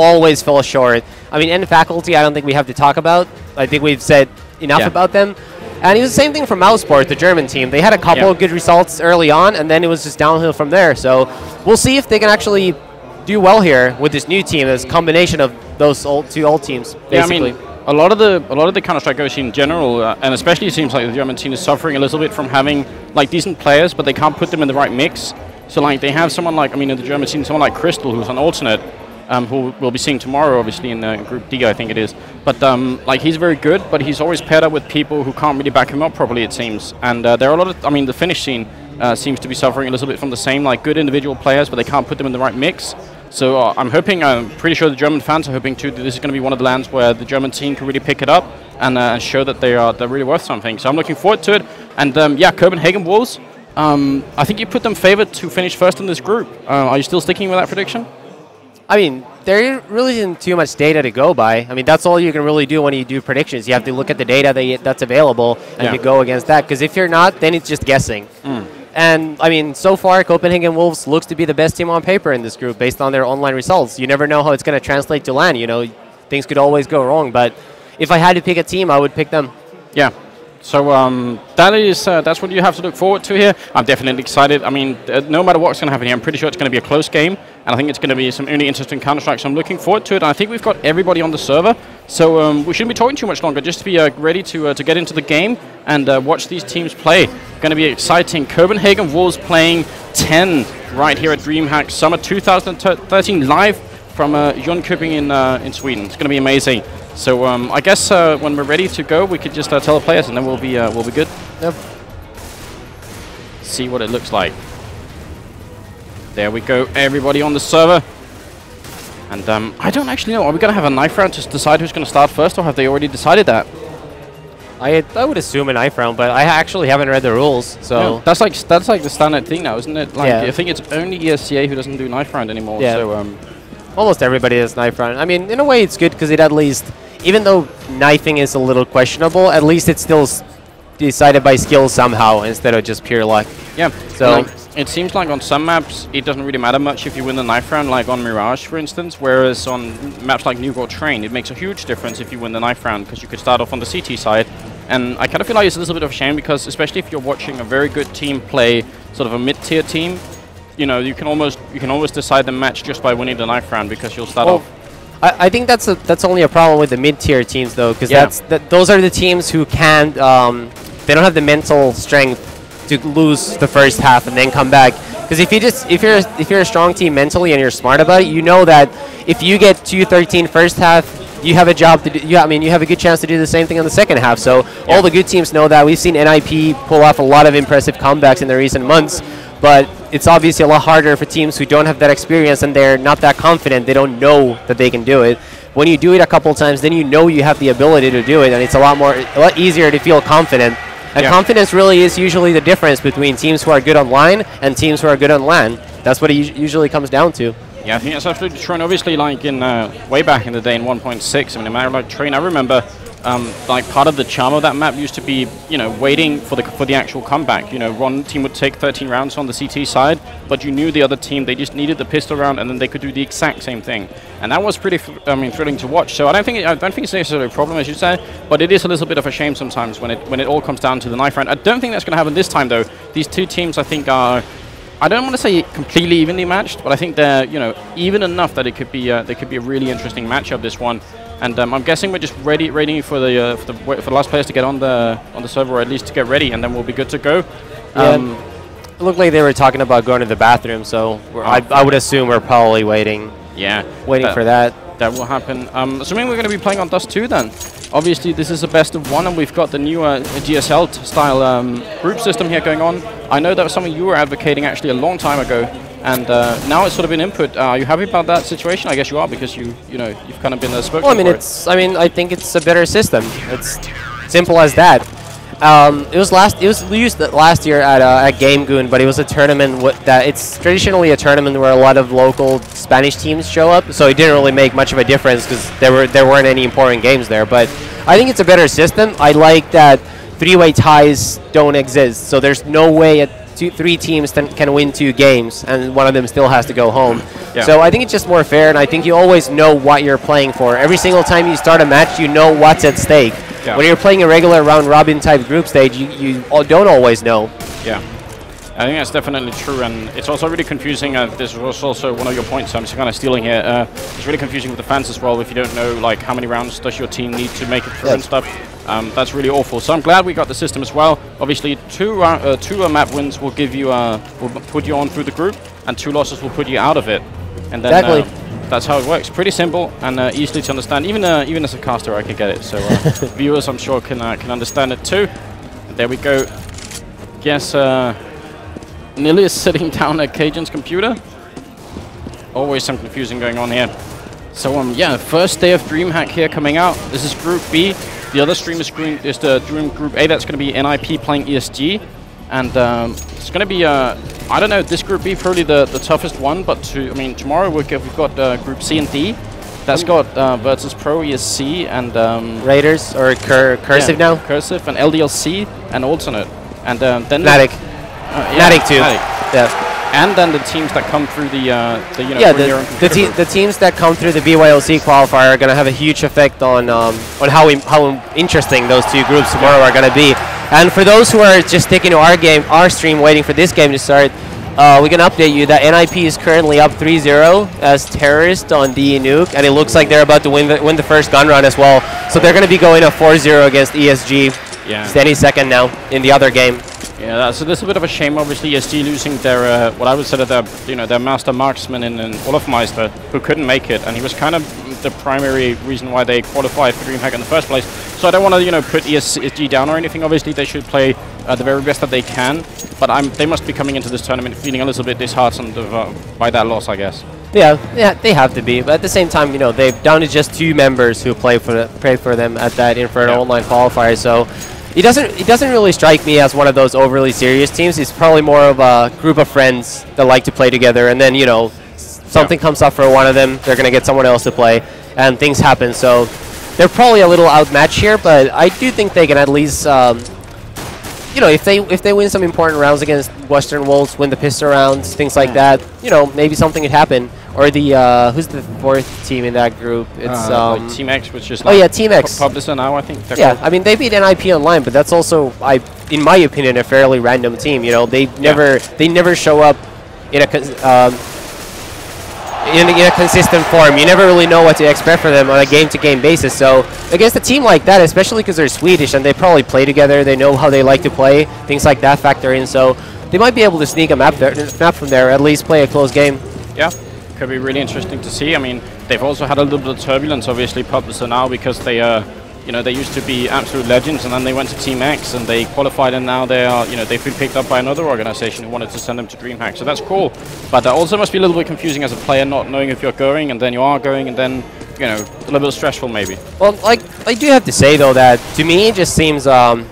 always fell short. I mean, N Faculty, I don't think we have to talk about. I think we've said enough about them. And it was the same thing for Mouseport, the German team. They had a couple of good results early on, and then it was just downhill from there. So we'll see if they can actually do well here with this new team. This combination of those two old teams, basically. Yeah, I mean, a lot of the Counter-Strike Go scene in general, and especially it seems like the German team is suffering a little bit from having like decent players, but they can't put them in the right mix. So like they have someone like, I mean, in the German scene, someone like Crystal, who's an alternate, who we'll be seeing tomorrow, obviously in Group D, I think it is. But like he's very good, but he's always paired up with people who can't really back him up properly, it seems. And there are a lot of, I mean, the Finnish scene seems to be suffering a little bit from the same, like good individual players, but they can't put them in the right mix. So I'm pretty sure the German fans are hoping too that this is going to be one of the lands where the German team can really pick it up and show that they're really worth something. So I'm looking forward to it. And yeah, Copenhagen Wolves. I think you put them favored to finish first in this group. Are you still sticking with that prediction? I mean, there really isn't too much data to go by. I mean, that's all you can really do when you do predictions. You have to look at the data that's available and you go against that. Because if you're not, then it's just guessing. And, I mean, so far, Copenhagen Wolves looks to be the best team on paper in this group based on their online results. You never know how it's going to translate to LAN. You know, things could always go wrong. But if I had to pick a team, I would pick them. Yeah. So that's what you have to look forward to here. I'm definitely excited. I mean, no matter what's going to happen here, I'm pretty sure it's going to be a close game. And I think it's going to be some really interesting Counter-Strike. So I'm looking forward to it. And I think we've got everybody on the server. So we shouldn't be talking too much longer. Just to be ready to get into the game and watch these teams play. Going to be exciting. Copenhagen Wolves playing 10 right here at Dreamhack Summer 2013 live from Jönköping in Sweden. It's going to be amazing. So I guess when we're ready to go, we could just tell the players, and then we'll be good. Yep. See what it looks like. There we go, everybody on the server. And I don't actually know. Are we gonna have a knife round to decide who's gonna start first, or have they already decided that? I would assume a knife round, but I actually haven't read the rules, so yeah, that's like the standard thing now, isn't it? Like I think it's only ESCA who doesn't do knife round anymore. Yeah. So almost everybody does knife round. I mean, in a way, it's good because it at least, even though knifing is a little questionable, at least it's still decided by skill somehow instead of just pure luck. Yeah. So like, it seems like on some maps it doesn't really matter much if you win the knife round, like on Mirage, for instance. Whereas on maps like Newgård Train, it makes a huge difference if you win the knife round because you could start off on the CT side. And I kind of feel like it's a little bit of a shame because, especially if you're watching a very good team play sort of a mid-tier team, you know, you can almost decide the match just by winning the knife round because you'll start off. I think that's only a problem with the mid-tier teams though, because those are the teams who can't they don't have the mental strength to lose the first half and then come back. Because if you're a strong team mentally and you're smart about it, you know that if you get 2-13 first half, you have a job to do. You have a good chance to do the same thing in the second half. So all the good teams know that. We've seen NIP pull off a lot of impressive comebacks in the recent months, but it's obviously a lot harder for teams who don't have that experience and they're not that confident. They don't know that they can do it. When you do it a couple times, then you know you have the ability to do it, and it's a lot easier to feel confident. And confidence really is usually the difference between teams who are good online and teams who are good on LAN. That's what it usually comes down to. Yeah, I think that's absolutely true. And obviously, like in way back in the day in 1.6, I mean, a matter like Train, I remember like part of the charm of that map used to be, you know, waiting for the actual comeback. You know, one team would take 13 rounds on the CT side, but you knew the other team, they just needed the pistol round, and then they could do the exact same thing. And that was pretty, thrilling to watch. So I don't think it's necessarily a problem, as you say, but it is a little bit of a shame sometimes when it all comes down to the knife round. I don't think that's going to happen this time, though. These two teams, I think, are, I don't want to say completely evenly matched, but I think they're, you know, even enough that it could be a really interesting matchup, this one. And I'm guessing we're just waiting for the last players to get on the server, or at least to get ready, and then we'll be good to go. It looked like they were talking about going to the bathroom, so I would assume we're probably waiting. Yeah, waiting for that. That will happen. Assuming we're going to be playing on Dust 2 then. Obviously, this is a best of one, and we've got the new GSL style group system here going on. I know that was something you were advocating actually a long time ago, and now it's sort of been input. Are you happy about that situation? I guess you are, because you've kind of been the spokesman. Well, I think it's a better system. It's simple as that. It was used last year at Game Goon, but it was a tournament it's traditionally a tournament where a lot of local Spanish teams show up, so it didn't really make much of a difference because there weren't any important games there. But I think it's a better system. I like that three-way ties don't exist, so there's no way three teams can win 2 games and one of them still has to go home. Yeah. So I think it's just more fair, and I think you always know what you're playing for. Every single time you start a match, you know what's at stake. Yeah. When you're playing a regular round-robin type group stage, you don't always know. Yeah. I think that's definitely true, and it's also really confusing. This was also one of your points, I'm just kind of stealing here. It's really confusing with the fans as well if you don't know like how many rounds does your team need to make it through and stuff. That's really awful. So I'm glad we got the system as well. Obviously, two map wins will give you will put you on through the group, and 2 losses will put you out of it. And then that's how it works. Pretty simple and easily to understand. Even as a caster, I can get it. So viewers, I'm sure, can understand it too. And there we go. Guess. Nilly is sitting down at Cajun's computer. Always some confusing going on here. So yeah, first day of Dreamhack here coming out. This is Group B. The other stream is the Group A. That's going to be NIP playing ESG, and it's going to be I don't know, this Group B probably the toughest one. But tomorrow we've got Group C and D. That's got Virtus Pro, ESC, and Raiders or Cursive now. Cursive and LDLC and Alternate, and then Fnatic. Fnatic too. Yeah. And then the teams that come through the the teams that come through the BYOC qualifier are going to have a huge effect on how interesting those two groups tomorrow are going to be. And for those who are just sticking to our stream, waiting for this game to start, we can update you that NIP is currently up 3-0 as Terrorist on DE Nuke, and it looks like they're about to win the first gun run as well. So they're going to be going up 4-0 against ESG just any second now in the other game. Yeah, so there's a bit of a shame, obviously, ESG losing their, what I would say, their master marksman in Olafmeister, who couldn't make it, and he was kind of the primary reason why they qualified for Dreamhack in the first place. So I don't want to, put ESG down or anything. Obviously, they should play the very best that they can, but they must be coming into this tournament feeling a little bit disheartened by that loss, I guess. Yeah, they have to be, but at the same time, they've down to just 2 members who play for them at that Inferno Online qualifier, so. He doesn't really strike me as one of those overly serious teams. He's probably more of a group of friends that like to play together, and then something comes up for one of them, they're gonna get someone else to play, and things happen. So they're probably a little outmatched here, but I do think they can at least, if they win some important rounds against Western Wolves, win the pistol rounds, things like that, maybe something could happen. Or the who's the 4th team in that group? It's like Team X, which is like Team X. Publisher now, I think. Yeah, I mean they beat NIP online, but that's also, in my opinion, a fairly random team. They never show up in a consistent form. You never really know what to expect from them on a game-to-game basis. So against a team like that, especially because they're Swedish and they probably play together, they know how they like to play, things like that factor in. So they might be able to sneak a map from there, at least play a close game. Yeah. Could be really interesting to see. I mean, they've also had a little bit of turbulence, obviously, Publisher now, because they, they used to be absolute legends, and then they went to Team X, and they qualified, and now they are, they've been picked up by another organization who wanted to send them to Dreamhack. So that's cool. But that also must be a little bit confusing as a player, not knowing if you're going, and then you are going, and then, a little bit stressful, maybe. Well, I do have to say, though, that to me, it just seems, trying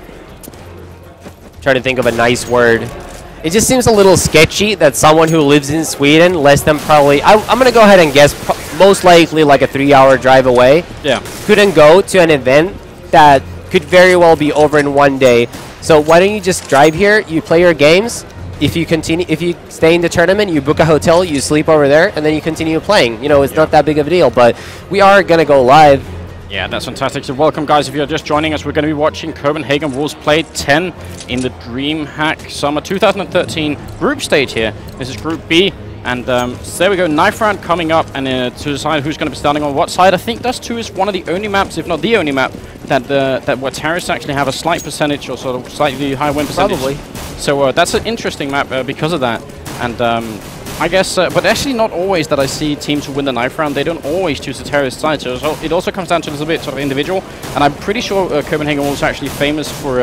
to think of a nice word. It just seems a little sketchy that someone who lives in Sweden, less than probably, I'm going to go ahead and guess, most likely like a 3-hour drive away, couldn't go to an event that could very well be over in one day. So why don't you just drive here, you play your games, if you stay in the tournament, you book a hotel, you sleep over there, and then you continue playing. It's not that big of a deal, but we are going to go live. Yeah, that's fantastic. So welcome, guys. If you're just joining us, we're going to be watching Copenhagen Wolves play 10 in the Dreamhack Summer 2013 group stage here. This is Group B. And so there we go, knife round coming up, and to decide who's going to be starting on what side. I think Dust 2 is one of the only maps, if not the only map, that where terrorists actually have a slight percentage, or sort of slightly high win percentage. Probably. So that's an interesting map because of that. And I guess, but actually not always that I see teams who win the knife round. They don't always choose the terrorist side, so it also comes down to a little bit sort of individual. And I'm pretty sure Copenhagen Wolves are actually famous for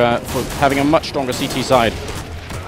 having a much stronger CT side.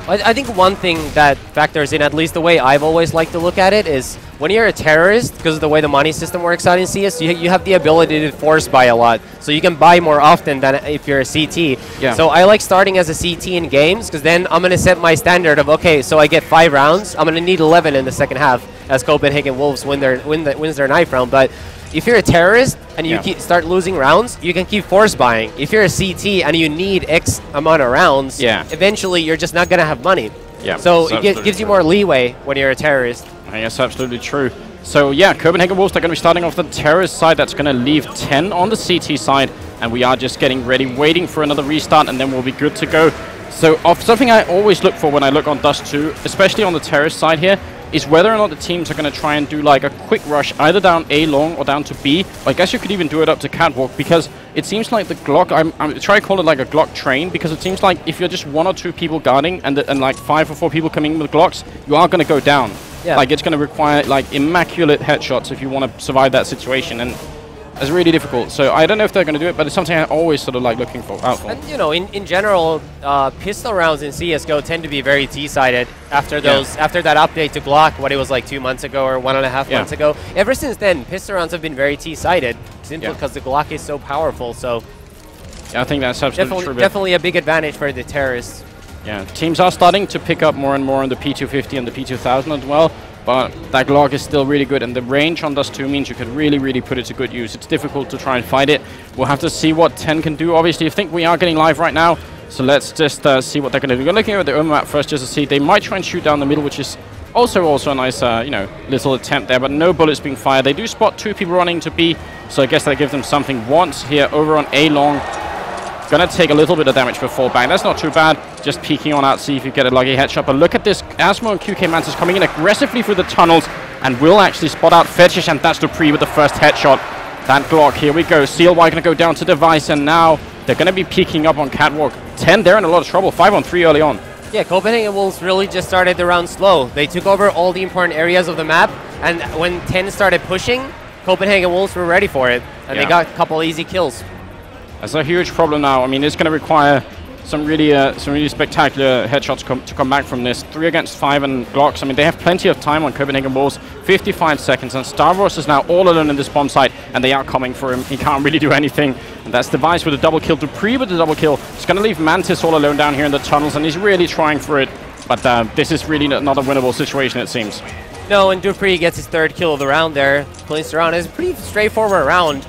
I think one thing that factors in, at least the way I've always liked to look at it, is when you're a terrorist, because of the way the money system works out in CS, you have the ability to force buy a lot. So you can buy more often than if you're a CT. Yeah. So I like starting as a CT in games, because then I'm going to set my standard of, okay, so I get 5 rounds, I'm going to need 11 in the second half, as Copenhagen Wolves wins their knife round. But if you're a terrorist and you start losing rounds, you can keep force buying. If you're a CT and you need X amount of rounds, eventually you're just not going to have money. Yeah, so it gives you more leeway when you're a terrorist. I guess absolutely true. So yeah, Copenhagen Wolves, they're going to be starting off the terrorist side. That's going to leave 10 on the CT side. And we are just getting ready, waiting for another restart, and then we'll be good to go. So something I always look for when I look on Dust 2, especially on the terrorist side here, is whether or not the teams are going to try and do like a quick rush either down A long or down to B. I guess you could even do it up to Catwalk, because it seems like the Glock, I'm trying to call it like a Glock train, because it seems like if you're just 1 or 2 people guarding and like 5 or 4 people coming in with Glocks, you are going to go down. Yeah. Like it's going to require like immaculate headshots if you want to survive that situation, and it's really difficult. So I don't know if they're going to do it, but it's something I always sort of like looking out for. And you know, in general, pistol rounds in CS:GO tend to be very T-sided after those after that update to Glock, what it was like 2 months ago or 1.5 months ago. Ever since then, pistol rounds have been very T-sided, simply because the Glock is so powerful. So yeah, I think that's absolutely true. Definitely a big advantage for the terrorists. Yeah, teams are starting to pick up more and more on the P250 and the P2000 as well. But that Glock is still really good, and the range on Dust 2 means you could really put it to good use. It's difficult to try and fight it. We'll have to see what 10 can do. Obviously, I think we are getting live right now, so let's just see what they're going to do. We're looking at their own map first just to see. They might try and shoot down the middle, which is also a nice, you know, little attempt there, but no bullets being fired. They do spot 2 people running to B, so I guess that gives them something once here over on A long. Gonna take a little bit of damage for fall back. That's not too bad. Just peeking on out, see if you get a lucky headshot. But look at this. Asmo and QK Mantis coming in aggressively through the tunnels and will actually spot out Fetish, and that's Dupree with the first headshot. That Glock, here we go. CLY gonna go down to Device, and now they're gonna be peeking up on Catwalk. 10, they're in a lot of trouble. 5 on 3 early on. Yeah, Copenhagen Wolves really just started the round slow. They took over all the important areas of the map, and when 10 started pushing, Copenhagen Wolves were ready for it, and they got a couple easy kills. That's a huge problem now. I mean, it's going to require some really spectacular headshots to come back from this. 3 against 5 and Glocks. I mean, they have plenty of time on Copenhagen Wolves. 55 seconds, and Stavros is now all alone in this bomb site, and they are coming for him. He can't really do anything. And that's Device with a double kill. Dupree with the double kill. It's going to leave Mantis all alone down here in the tunnels, and he's really trying for it. But this is really not a winnable situation, it seems. No, and Dupree gets his 3rd kill of the round there. Cleans the round. It's a pretty straightforward round.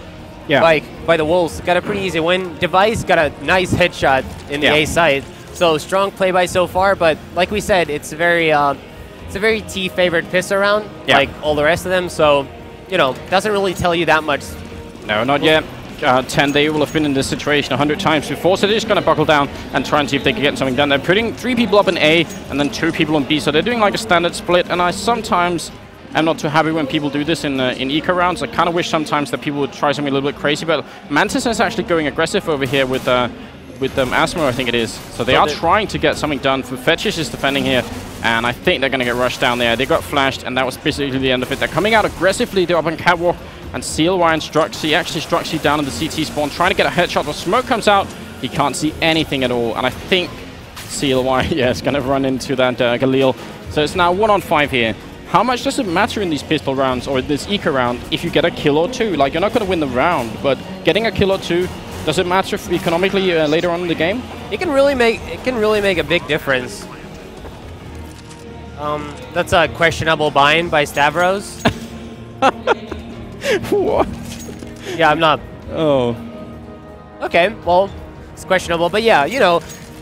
Yeah. By the Wolves. Got a pretty easy win. Device got a nice headshot in the A site. So strong play by so far, but like we said, it's a very T-favored pistol round, like all the rest of them. So, you know, doesn't really tell you that much. No, not yet. 10, they will have been in this situation 100 times before, so they're just going to buckle down and try and see if they can get something done. They're putting 3 people up in A and then 2 people on B, so they're doing like a standard split, and I sometimes I'm not too happy when people do this in eco rounds. I kind of wish sometimes that people would try something a little bit crazy, but Mantis is actually going aggressive over here with Asmo, I think it is. So they are trying to get something done. For Fetish is defending here, and I think they're going to get rushed down there. They got flashed, and that was basically the end of it. They're coming out aggressively. They're up on Catwalk, and CLY and Struxy, actually Struxy down in the CT spawn, trying to get a headshot. The smoke comes out. He can't see anything at all, and I think CLY, is going to run into that Galil. So it's now 1 on 5 here. How much does it matter in these pistol rounds or this eco round if you get a kill or 2? Like, you're not going to win the round, but getting a kill or 2, does it matter economically later on in the game? It can really make a big difference. That's a questionable buy-in by Stavros. What? Yeah, I'm not. Oh. Okay, well, it's questionable, but yeah, you know,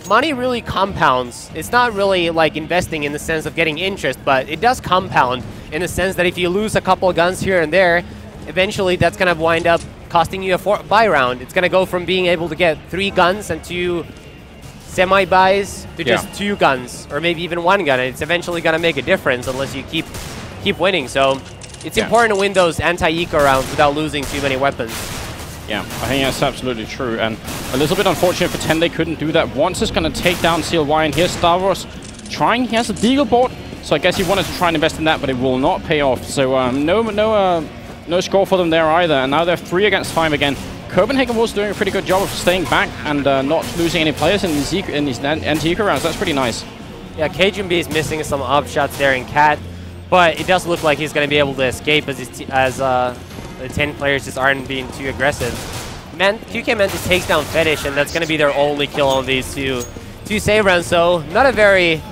money really compounds. It's not really like investing in the sense of getting interest, but it does compound in the sense that if you lose a couple of guns here and there, eventually that's going to wind up costing you a buy round. It's going to go from being able to get 3 guns and 2 semi-buys to just 2 guns, or maybe even 1 gun. It's eventually going to make a difference unless you keep winning. So it's important to win those anti-eco rounds without losing too many weapons. Yeah, I think that's absolutely true, and a little bit unfortunate for 10 they couldn't do that. Once it's going to take down CLY, and here's Stavros trying. He has a Deagle board, so I guess he wanted to try and invest in that, but it will not pay off. So no score for them there either, and now they're 3 against 5 again. Copenhagen was doing a pretty good job of staying back and not losing any players in these anti-eco rounds. That's pretty nice. Yeah, KGB is missing some op shots there in Cat, but it does look like he's going to be able to escape as the 10 players just aren't being too aggressive. QK Mantis takes down Fetish, and that's going to be their only kill on these two save rounds. So not a very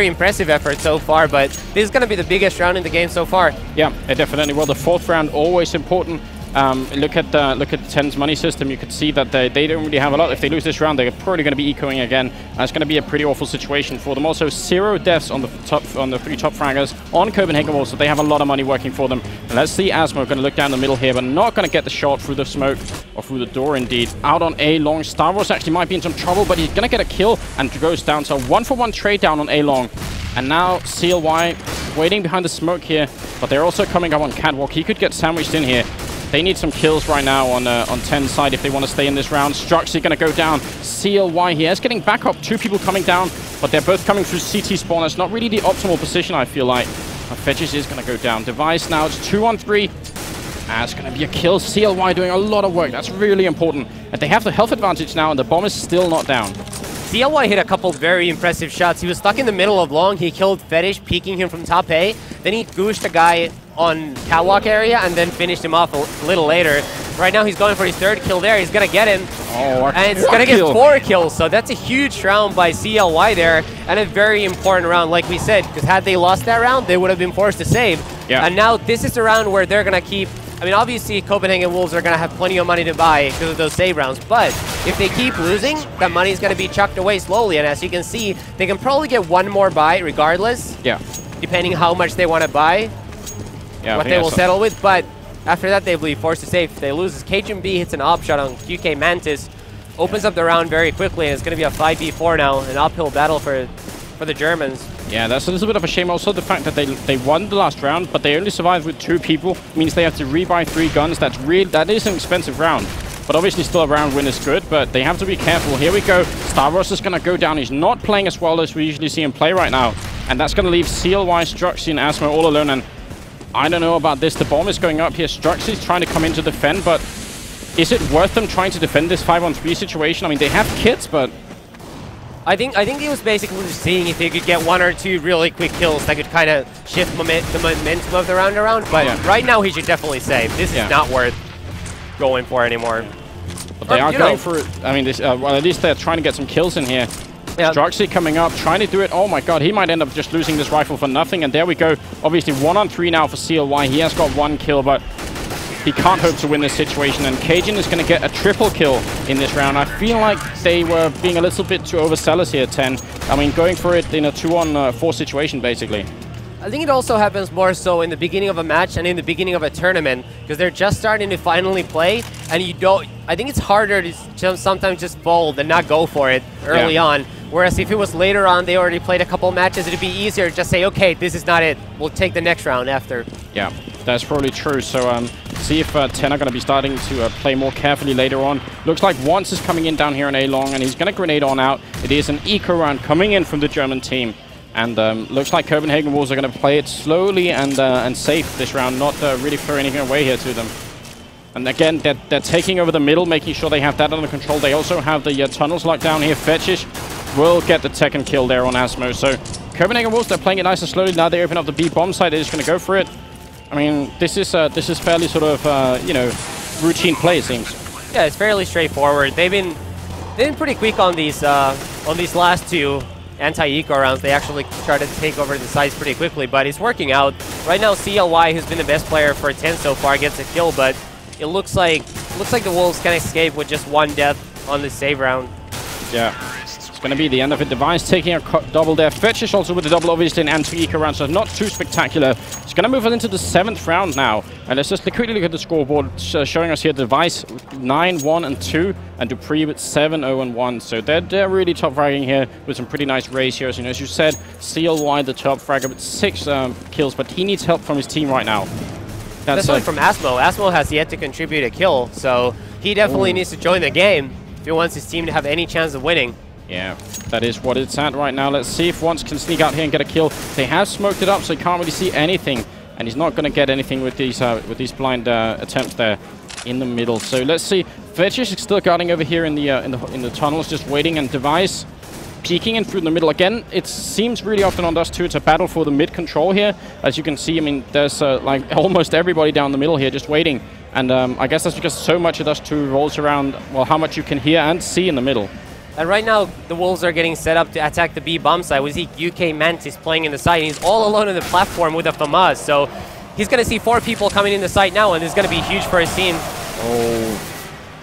impressive effort so far, but this is going to be the biggest round in the game so far. Yeah, it definitely will. The 4th round always important. Look at Ten's money system. You could see that they don't really have a lot. If they lose this round, they're probably going to be ecoing again. It's going to be a pretty awful situation for them. Also, 0 deaths on the 3 top fraggers on Copenhagen Wolves, so they have a lot of money working for them. And let's see Asmo going to look down the middle here, but not going to get the shot through the smoke, or through the door indeed. Out on A long. Star Wars actually might be in some trouble, but he's going to get a kill and goes down. So 1-for-1 trade down on A long. And now CLY waiting behind the smoke here, but they're also coming up on Catwalk. He could get sandwiched in here. They need some kills right now on 10's side if they want to stay in this round. Struxy going to go down. CLY here is getting back up. 2 people coming down, but they're both coming through CT spawn. It's not really the optimal position, I feel like. Fetches is going to go down. Device now, it's 2-on-3. It's going to be a kill. CLY doing a lot of work. That's really important. And they have the health advantage now, and the bomb is still not down. CLY hit a couple very impressive shots. He was stuck in the middle of long. He killed Fetish, peeking him from top A. Then he gooshed a guy on catwalk area and then finished him off a little later. Right now he's going for his 3rd kill there. He's going to get him. Oh, and it's going to get 4 kills. So that's a huge round by CLY there. And a very important round, like we said. Because had they lost that round, they would have been forced to save. Yeah. And now this is the round where they're going to keep... I mean, obviously, Copenhagen Wolves are going to have plenty of money to buy because of those save rounds. But if they keep losing, that money is going to be chucked away slowly. And as you can see, they can probably get 1 more buy regardless. Yeah. Depending how much they want to buy. Yeah, what they will settle with. But after that, they will be forced to save. If they lose, Cajun B hits an op shot on QK Mantis. Opens up the round very quickly. And it's going to be a 5v4 now. An uphill battle for the Germans. Yeah, that's a little bit of a shame. Also, the fact that they won the last round, but they only survived with 2 people, means they have to rebuy 3 guns. That is an expensive round. But obviously still a round win is good, but they have to be careful. Here we go. Star Wars is going to go down. He's not playing as well as we usually see him play right now. And that's going to leave CLY, Struxy, and Asmo all alone. And I don't know about this. The bomb is going up here. Struxy's trying to come in to defend, but is it worth them trying to defend this 5-on-3 situation? I mean, they have kits, but... I think he was basically just seeing if he could get 1 or 2 really quick kills that could kind of shift the momentum of the round around. But right now he should definitely save. This is not worth going for anymore. But they are going for it. I mean, this, well, at least they're trying to get some kills in here. Yeah. Struxy coming up, trying to do it. Oh my god, he might end up just losing this rifle for nothing. And there we go. Obviously 1-on-3 now for CLY. He has got 1 kill, but he can't hope to win this situation, and Cajun is going to get a triple kill in this round. I feel like they were being a little bit too overzealous here, 10. I mean, going for it in a 2-on-4 situation, basically. I think it also happens more so in the beginning of a match and in the beginning of a tournament, because they're just starting to finally play, and you don't... I think it's harder to sometimes just fold and not go for it early on. Whereas if it was later on, they already played a couple matches, it'd be easier to just say, okay, this is not it. We'll take the next round after. Yeah, that's probably true. So see if 10 are going to be starting to play more carefully later on. Looks like Once is coming in down here in A-Long, and he's going to grenade on out. It is an eco round coming in from the German team. And looks like Copenhagen Wolves are going to play it slowly and safe this round, not really throw anything away here to them. And again, they're taking over the middle, making sure they have that under control. They also have the tunnels locked down here. Fetchish will get the second kill there on Asmo. So Copenhagen Wolves, they're playing it nice and slowly. Now they open up the B bomb site. They're just going to go for it. I mean, this is fairly sort of you know, routine play, it seems. Yeah, it's fairly straightforward. They've been pretty quick on these last 2 anti-eco rounds. They actually tried to take over the sites pretty quickly, but it's working out. Right now, CLY, who's been the best player for 10 so far, gets a kill, but it looks like the Wolves can escape with just 1 death on this save round. Yeah. It's going to be the end of it. Device taking a double there. Fetchish also with the double, obviously, an anti-eco round, so not too spectacular. It's going to move us into the 7th round now. And let's just quickly look at the scoreboard, showing us here Device 9-1-2, and Dupree with 7-0-1. So they're really top fragging here with some pretty nice ratios. You know, as you said, CLY the top fragger with 6 kills, but he needs help from his team right now. That's one from Asmo. Asmo has yet to contribute a kill, so he definitely needs to join the game if he wants his team to have any chance of winning. Yeah, that is what it's at right now. Let's see if Once can sneak out here and get a kill. They have smoked it up, so he can't really see anything, and he's not going to get anything with these blind attempts there in the middle. So let's see. Fetchish is still guarding over here in the tunnels, just waiting, and Device peeking in through the middle. Again, it seems really often on Dust 2 it's a battle for the mid control here. As you can see, I mean, there's like almost everybody down the middle here just waiting. And I guess that's because so much of Dust 2 revolves around, well, how much you can hear and see in the middle. And right now, the Wolves are getting set up to attack the B bomb site. We see UK Mantis playing in the side, and he's all alone on the platform with a FAMAS. So he's going to see 4 people coming in the site now, and it's going to be huge for his team. Oh.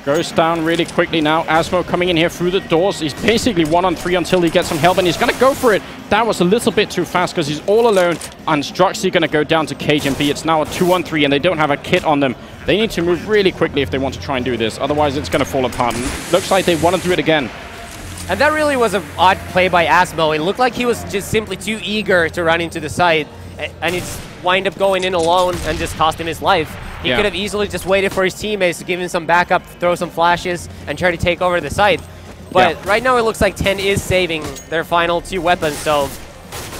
Goes down really quickly now. Asmo coming in here through the doors. He's basically 1-on-3 until he gets some help, and he's going to go for it. That was a little bit too fast because he's all alone. And Struxy going to go down to Cage and B. It's now a 2-on-3, and they don't have a kit on them. They need to move really quickly if they want to try and do this. Otherwise, it's going to fall apart. And looks like they want to do it again. And that really was an odd play by Asmo. It looked like he was just simply too eager to run into the site, and it's wind up going in alone and just cost him his life. He could have easily just waited for his teammates to give him some backup, throw some flashes, and try to take over the site. But right now it looks like 10 is saving their final 2 weapons, so...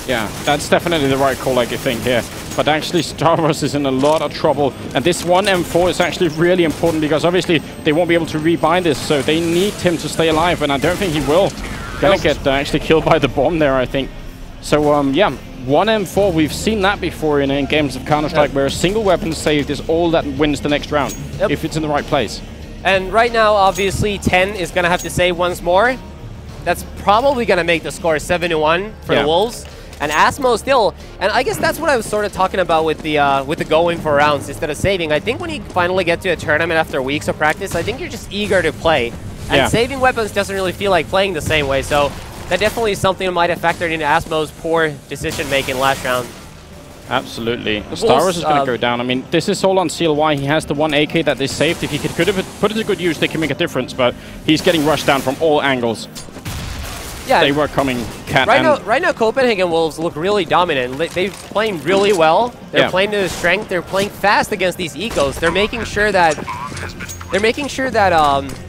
Yeah, that's definitely the right call, I think, here. But actually, Stavros is in a lot of trouble. And this 1M4 is actually really important because obviously they won't be able to rebind this, so they need him to stay alive, and I don't think he will. Gonna get actually killed by the bomb there, I think. So, yeah. 1M4, we've seen that before in games of Counter-Strike, where a single weapon saved is all that wins the next round, if it's in the right place. And right now, obviously, 10 is going to have to save once more. That's probably going to make the score 7-1 for the Wolves. And Asmo still, and I guess that's what I was sort of talking about with the going for rounds instead of saving. I think when you finally get to a tournament after weeks of practice, I think you're just eager to play. And saving weapons doesn't really feel like playing the same way, so... That definitely is something that might have factored into Asmo's poor decision-making last round. Absolutely. The Stavros is going to go down. I mean, this is all on CLY. He has the 1 AK that they saved. If he could have put it to good use, they can make a difference, but he's getting rushed down from all angles. Yeah, they were coming cat. Right now, Copenhagen Wolves look really dominant. They're playing really well. They're playing to their strength. They're playing fast against these ecos. They're making sure that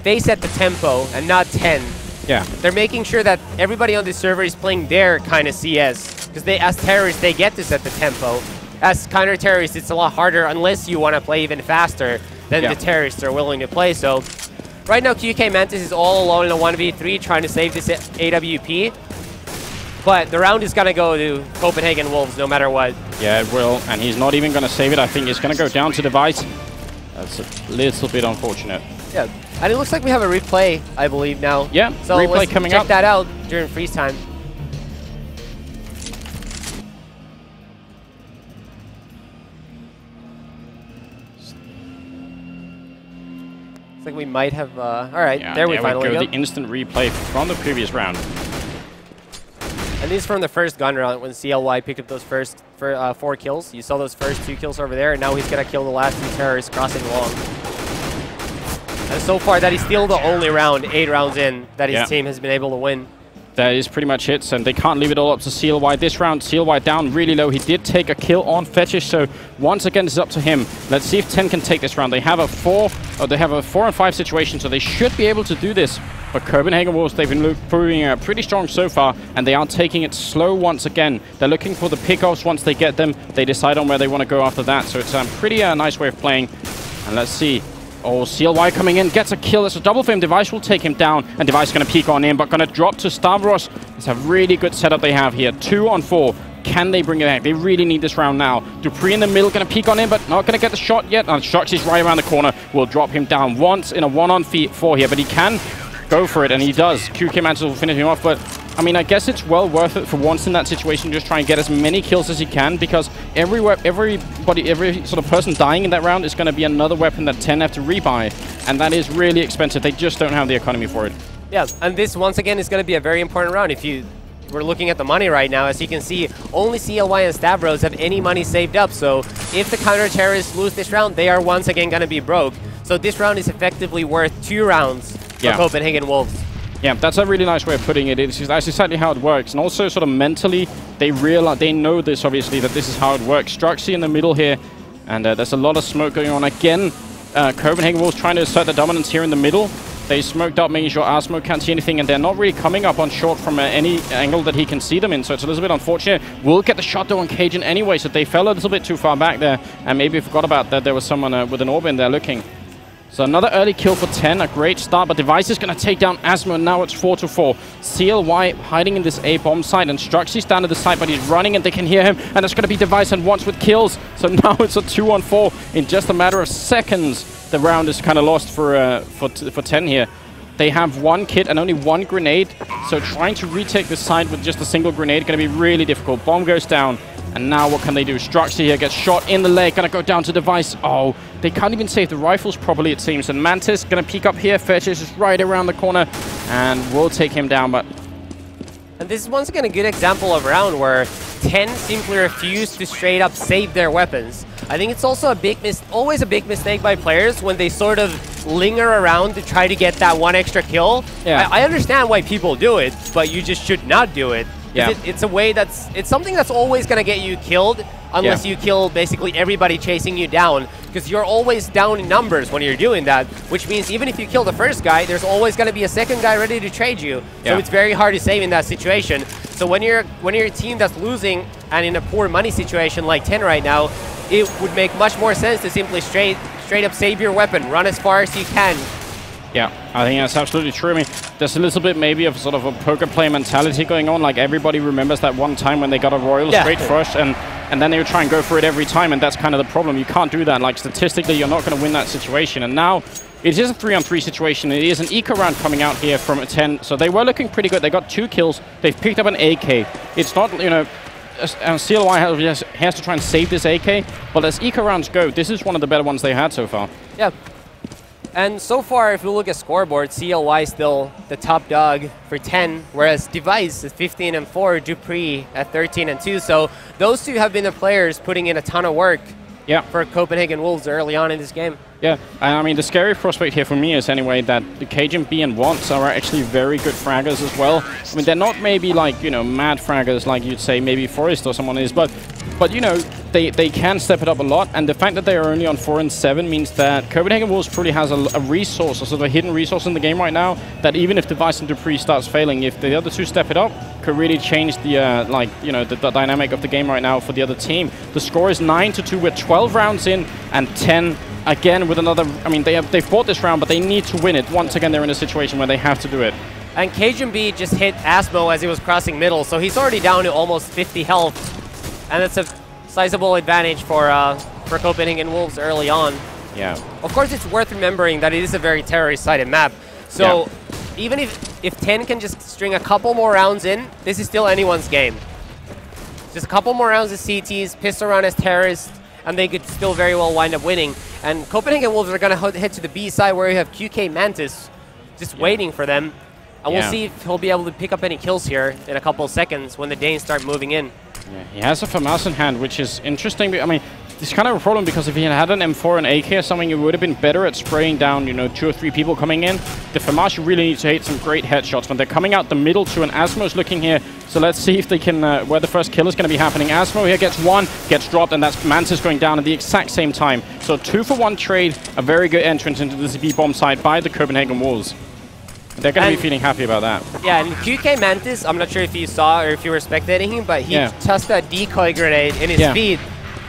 they set the tempo and not 10. Yeah. They're making sure that everybody on this server is playing their kind of CS. Because as terrorists, they get to set the tempo. As counter-terrorists, it's a lot harder unless you want to play even faster than the terrorists are willing to play. So right now, QK Mantis is all alone in a 1v3 trying to save this AWP. But the round is going to go to Copenhagen Wolves no matter what. Yeah, it will. And he's not even going to save it. I think it's going to go down to Device. That's a little bit unfortunate. Yeah. And it looks like we have a replay, I believe, now. Yeah, so replay coming up. Check that out during freeze time. Looks like we might have... all right, there we finally go. The instant replay from the previous round. And this is from the first gun round when CLY picked up those first 4 kills. You saw those first 2 kills over there, and now he's going to kill the last 2 terrorists crossing along. And so far, that is still the only round, 8 rounds in, that his team has been able to win. That is pretty much it, and they can't leave it all up to CLY. This round, CLY down really low. He did take a kill on Fetish, so once again, it's up to him. Let's see if 10 can take this round. They have a 4 and 5 situation, so they should be able to do this. But Copenhagen Wolves, they've been proving pretty strong so far, and they are taking it slow once again. They're looking for the pickoffs. Once they get them, they decide on where they want to go after that. So it's a pretty nice way of playing. And let's see. Oh, CLY coming in, gets a kill. It's a double for him. Device will take him down, and Device going to peek on in, but going to drop to Stavros. It's a really good setup they have here. 2 on 4. Can they bring it back? They really need this round now. Dupree in the middle, going to peek on in, but not going to get the shot yet. And Struxy's right around the corner. Will drop him down once in a 1-on-4 here, but he can go for it, and he does. QK Mantis will finish him off, but I mean, I guess it's well worth it for once in that situation, just try and get as many kills as he can, because every sort of person dying in that round is going to be another weapon that 10 have to rebuy, and that is really expensive. They just don't have the economy for it. Yeah, and this, once again, is going to be a very important round. If we're looking at the money right now, as you can see, only CLY and Stavros have any money saved up, so if the counter-terrorists lose this round, they are once again going to be broke. So this round is effectively worth 2 rounds for Copenhagen Wolves. Yeah, that's a really nice way of putting it. That's exactly how it works. And also sort of mentally, they know this, obviously, that this is how it works. Struxy in the middle here, and there's a lot of smoke going on. Again, Copenhagen Wolves trying to assert the dominance here in the middle. They smoked up, making sure Asmo can't see anything, and they're not really coming up on short from any angle that he can see them in, so it's a little bit unfortunate. Will get the shot though on Cajun anyway, so they fell a little bit too far back there, and maybe forgot about that there was someone with an orb in there looking. So another early kill for 10, a great start, but Device is going to take down Asmo, and now it's 4-4. CLY hiding in this A-bomb site, and Struxy's down to the site, but he's running, and they can hear him, and it's going to be Device and once with kills. So now it's a 2-on-4 in just a matter of seconds. The round is kind of lost for 10 here. They have 1 kit and only 1 grenade, so trying to retake the site with just a single grenade is going to be really difficult. Bomb goes down, And now what can they do? Struxy here gets shot in the leg, gonna go down to Device. Oh, they can't even save the rifles properly, it seems. And Mantis gonna peek up here. Fetches is right around the corner and will take him down, but... And this is once again a good example of a round where 10 simply refuse to straight up save their weapons. I think it's also always a big mistake by players when they sort of linger around to try to get that one extra kill. Yeah. I understand why people do it, but you just should not do it. Yeah. It's a way it's something that's always going to get you killed unless you kill basically everybody chasing you down, because you're always down in numbers when you're doing that, which means even if you kill the first guy, there's always going to be a second guy ready to trade you. So it's very hard to save in that situation. So when you're a team that's losing and in a poor money situation like 10 right now, it would make much more sense to simply straight up save your weapon, run as far as you can. Yeah, I think that's absolutely true. I mean, there's a little bit maybe of sort of a poker play mentality going on. Like, everybody remembers that one time when they got a Royal straight flush, and then they would try and go for it every time, and that's kind of the problem. You can't do that. Like, statistically, you're not going to win that situation. And now, it is a 3-on-3 situation. It is an eco round coming out here from a 10. So they were looking pretty good. They got 2 kills. They've picked up an AK. It's not, you know, CLY has to try and save this AK, but as eco rounds go, this is one of the better ones they had so far. Yeah. And so far, if you look at scoreboard, CLY is still the top dog for 10, whereas Device is 15-4, Dupree at 13-2. So those two have been the players putting in a ton of work for Copenhagen Wolves early on in this game. Yeah, I mean, the scary prospect here for me is anyway that the KGB and Wants are actually very good fraggers as well. I mean, they're not maybe like, you know, mad fraggers like you'd say maybe Forrest or someone is, but you know, they can step it up a lot, and the fact that they are only on 4 and 7 means that Copenhagen Wolves probably has a resource, a sort of a hidden resource in the game right now, that even if Device and Dupree starts failing, if the other two step it up, could really change the like, you know, the dynamic of the game right now for the other team. The score is 9-2 with 12 rounds in, and 10 again with another. I mean, they've fought this round, but they need to win it. Once again, they're in a situation where they have to do it. And KGB just hit Asmo as he was crossing middle, so he's already down to almost 50 health, and it's a sizable advantage for Copenhagen Wolves early on. Yeah. Of course, it's worth remembering that it is a very terrorist-sided map. So even if 10 can just string a couple more rounds in, this is still anyone's game. Just a couple more rounds of CTs, pistol around as terrorists, and they could still very well wind up winning. And Copenhagen Wolves are going to head to the B side where you have QK Mantis just waiting for them. And we'll see if he'll be able to pick up any kills here in a couple of seconds when the Danes start moving in. Yeah, he has a FAMAS in hand, which is interesting. I mean, it's kind of a problem because if he had an M4 and AK or something, it would have been better at spraying down, you know, 2 or 3 people coming in. The FAMAS, you really need to hit some great headshots when they're coming out the middle too, and Asmo's looking here. So let's see if they can, where the first kill is going to be happening. Asmo here gets 1, gets dropped, and that's Mantis going down at the exact same time. So 2-for-1 trade, a very good entrance into the B bomb side by the Copenhagen Wolves. They're going to be feeling happy about that. Yeah, and QK Mantis, I'm not sure if you saw or if you were spectating him, but he tossed a decoy grenade in his feed.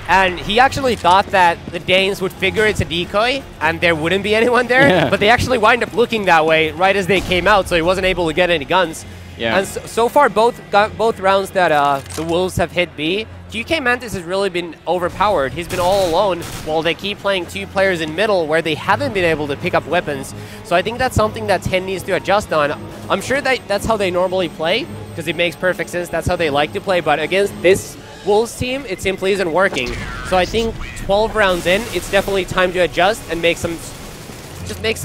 And he actually thought that the Danes would figure it's a decoy and there wouldn't be anyone there. But they actually wind up looking that way right as they came out, so he wasn't able to get any guns. And so far, both rounds that the Wolves have hit B, QK Mantis has really been overpowered. He's been all alone while they keep playing 2 players in middle where they haven't been able to pick up weapons. So I think that's something that 10 needs to adjust on. I'm sure that's how they normally play, because it makes perfect sense. That's how they like to play. But against this Wolves team, it simply isn't working. So I think 12 rounds in, it's definitely time to adjust and make some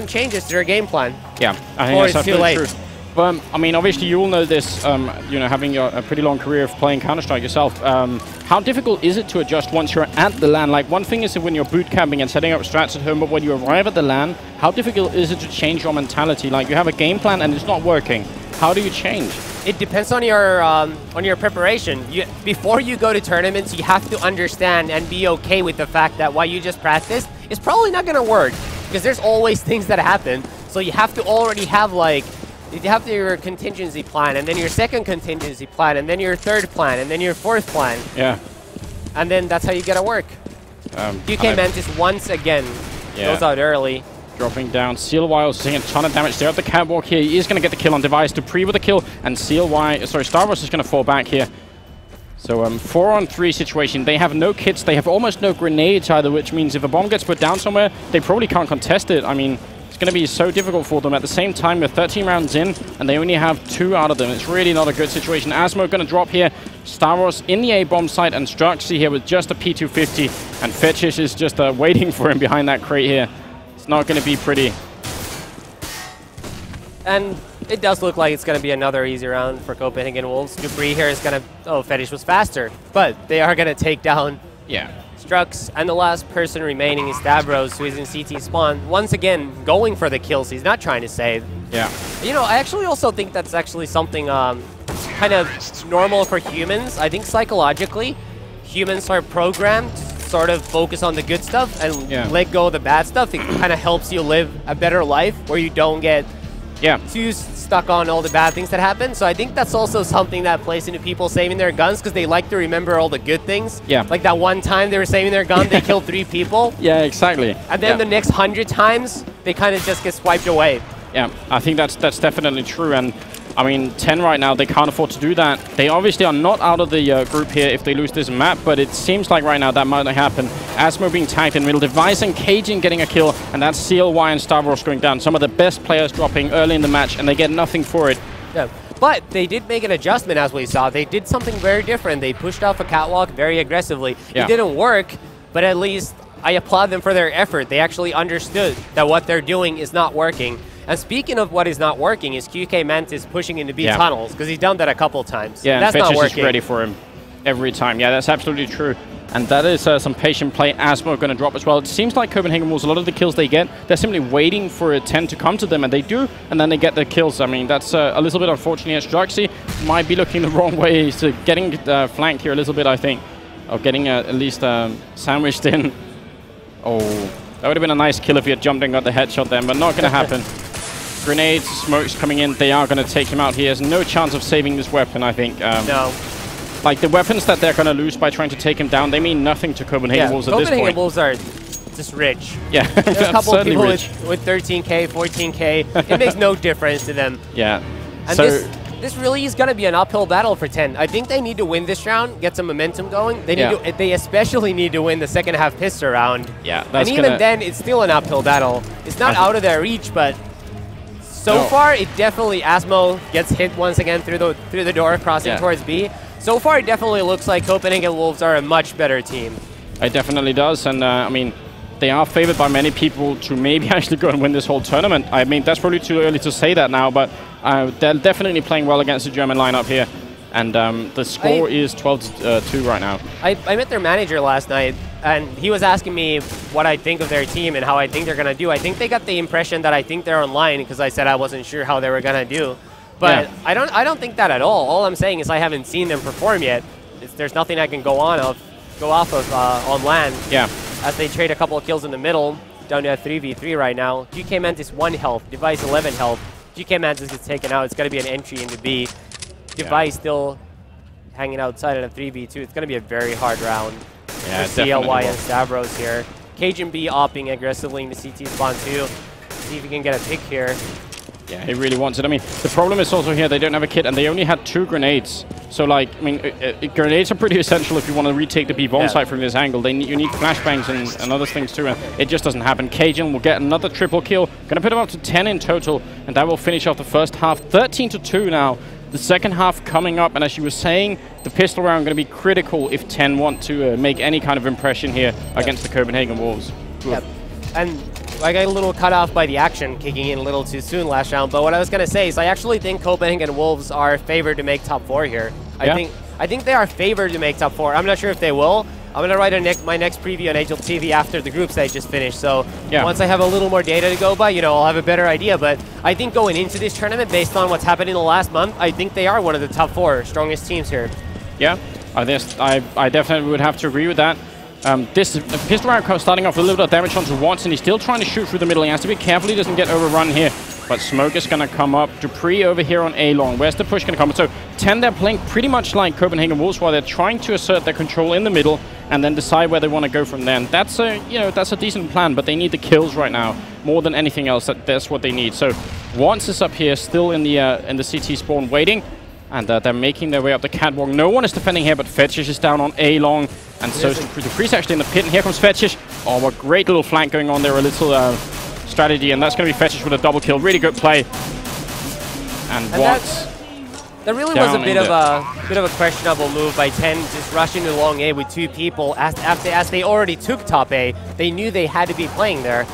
changes to their game plan. Yeah, I think that's absolutely true. But, I mean, obviously you all know this, you know, having a pretty long career of playing Counter-Strike yourself. How difficult is it to adjust once you're at the LAN? Like, one thing is when you're boot camping and setting up strats at home, but when you arrive at the LAN, how difficult is it to change your mentality? Like, you have a game plan and it's not working. How do you change? It depends on your preparation. Before you go to tournaments, you have to understand and be okay with the fact that what you just practiced is probably not going to work, because there's always things that happen. So you have to already have, like, you have your contingency plan, and then your second contingency plan, and then your third plan, and then your fourth plan. Yeah. And then that's how you get to work. QK Mantis once again goes out early. Dropping down. CLY also seeing a ton of damage there at the catwalk here. He is going to get the kill on Device. Dupree with the kill, and Star Wars is going to fall back here. So 4-on-3 situation. They have no kits. They have almost no grenades either, which means if a bomb gets put down somewhere, they probably can't contest it. I mean, going to be so difficult for them. At the same time, they're 13 rounds in, and they only have 2 out of them. It's really not a good situation. Asmo going to drop here. Stavros in the A-bomb site, and Struxy here with just a P250, and Fetchish is just waiting for him behind that crate here. It's not going to be pretty. And it does look like it's going to be another easy round for Copenhagen Wolves. Dupree here is going to... Oh, Fetish was faster. But they are going to take down Strux. And the last person remaining is Stavros, who is in CT spawn. Once again, going for the kills. He's not trying to save. Yeah. You know, I actually also think that's actually something kind of normal for humans. I think psychologically, humans are programmed to sort of focus on the good stuff and let go of the bad stuff. It kind of helps you live a better life where you don't get... too stuck on all the bad things that happen. So I think that's also something that plays into people saving their guns because they like to remember all the good things. Yeah. Like that one time they were saving their gun, they killed 3 people. Yeah, exactly. And then the next 100 times, they kind of just get swiped away. Yeah, I think that's definitely true. And I mean, 10 right now, they can't afford to do that. They obviously are not out of the group here if they lose this map, but it seems like right now that might not happen. Asmo being tagged in middle, Device and Cajun getting a kill, and that's CLY and Stavros going down. Some of the best players dropping early in the match, and they get nothing for it. Yeah, but they did make an adjustment, as we saw. They did something very different. They pushed off a catwalk very aggressively. It didn't work, but at least I applaud them for their effort. They actually understood that what they're doing is not working. And speaking of what is not working, is QK Mantis pushing into B tunnels, because he's done that a couple times. Yeah, that's and not Fetchish working. is ready for him every time. Yeah, that's absolutely true. And that is some patient play. Asmo going to drop as well. It seems like Copenhagen Wolves, a lot of the kills they get, they're simply waiting for a 10 to come to them, and they do, and then they get the kills. I mean, that's a little bit unfortunate. Struxy might be looking the wrong way. He's getting flanked here a little bit, I think, or getting at least sandwiched in. Oh, that would have been a nice kill if he had jumped and got the headshot then, but not going to happen. Grenades, smokes coming in. They are going to take him out. He has no chance of saving this weapon, I think. No. Like, the weapons that they're going to lose by trying to take him down, they mean nothing to Copenhagen Wolves at this point. Copenhagen Wolves are just rich. Yeah, there's a couple of people rich. with 13K, 14K. It makes no difference to them. Yeah. And so this really is going to be an uphill battle for 10. I think they need to win this round, get some momentum going. They need to, they especially need to win the second half pistol round. Yeah, that's and even then, it's still an uphill battle. It's not out of their reach, but so far, it definitely, Asmo gets hit once again through the door, crossing towards B. So far, it definitely looks like Copenhagen Wolves are a much better team. It definitely does, and I mean, they are favored by many people to maybe actually go and win this whole tournament. I mean, that's probably too early to say that now, but they're definitely playing well against the German lineup here. And the score is 12-2 right now. I met their manager last night, and he was asking me what I think of their team and how I think they're going to do. I think they got the impression that I think they're online because I said I wasn't sure how they were going to do. But I don't think that at all. All I'm saying is I haven't seen them perform yet. There's nothing I can go off of on land. Yeah. As they trade a couple of kills in the middle, down to a 3v3 right now. GK Mantis 1 health, Device 11 health. GK Mantis gets taken out. It's going to be an entry into B. Device still hanging outside in a 3v2. It's going to be a very hard round for CLY and Stavros here. Cajun B opping aggressively into CT spawn too. See if he can get a pick here. Yeah, he really wants it. I mean, the problem is also here they don't have a kit, and they only had 2 grenades. So, like, I mean, grenades are pretty essential if you want to retake the B-bomb site from this angle. You need flashbangs and other things too, and it just doesn't happen. Cajun will get another triple kill. Going to put him up to 10 in total, and that will finish off the first half. 13-2 now. The second half coming up, and as you were saying, the pistol round going to be critical if 10 want to make any kind of impression here against the Copenhagen Wolves. Yep. And I got a little cut off by the action kicking in a little too soon last round, but what I was going to say is I actually think Copenhagen Wolves are favored to make top 4 here. I think they are favored to make top 4. I'm not sure if they will. I'm going to write my next preview on Angel TV after the group stage just finished. So once I have a little more data to go by, you know, I'll have a better idea. But I think going into this tournament, based on what's happened in the last month, I think they are one of the top 4 strongest teams here. Yeah, I definitely would have to agree with that. This pistol round starting off with a little bit of damage onto Watson. He's still trying to shoot through the middle. He has to be careful he doesn't get overrun here. But Smoke is going to come up. Dupree over here on A-long. Where's the push going to come? So 10, they're playing pretty much like Copenhagen Wolves, while they're trying to assert their control in the middle and then decide where they want to go from there. And that's a decent plan, but they need the kills right now more than anything else. That's what they need. So Watts is up here, still in the CT spawn, waiting, and they're making their way up the catwalk. No one is defending here, but Fetchish is down on A-long, and so Dupree's actually in the pit. And here comes Fetchish. Oh, a great little flank going on there. A little strategy, and that's going to be Fetish with a double kill. Really good play. And once. That really was a bit of a questionable move by 10, just rushing to long A with 2 people. As they already took top A, they knew they had to be playing there.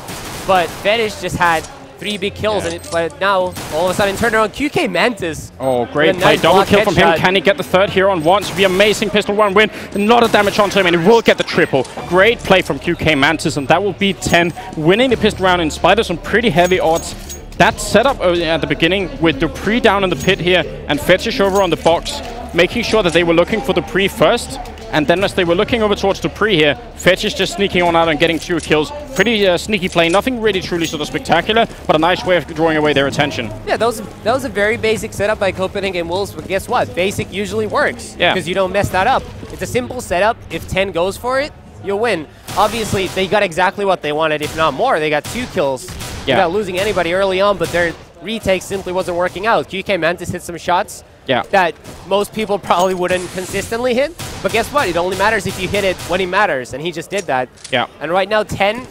But Fetish just had 3 big kills, but now all of a sudden turned around. QK Mantis. Oh, great play. Nice double kill from him. Can he get the 3rd here on once? Be amazing pistol 1 win. A lot of damage onto him, and he will get the triple. Great play from QK Mantis, and that will be 10, winning the pistol round in spite of some pretty heavy odds. That setup at the beginning with Dupree down in the pit here and Fetish over on the box, making sure that they were looking for Dupree first. And then as they were looking over towards Dupree here, Fetish just sneaking on out and getting 2 kills. Pretty sneaky play. Nothing really truly sort of spectacular, but a nice way of drawing away their attention. Yeah, that was a very basic setup by Copenhagen Wolves, but guess what? Basic usually works. Yeah. Because you don't mess that up. It's a simple setup. If 10 goes for it, you'll win. Obviously, they got exactly what they wanted, if not more. They got 2 kills. Without losing anybody early on, but their retake simply wasn't working out. QK Mantis hit some shots that most people probably wouldn't consistently hit. But guess what? It only matters if you hit it when it matters, and he just did that. Yeah. And right now, 10,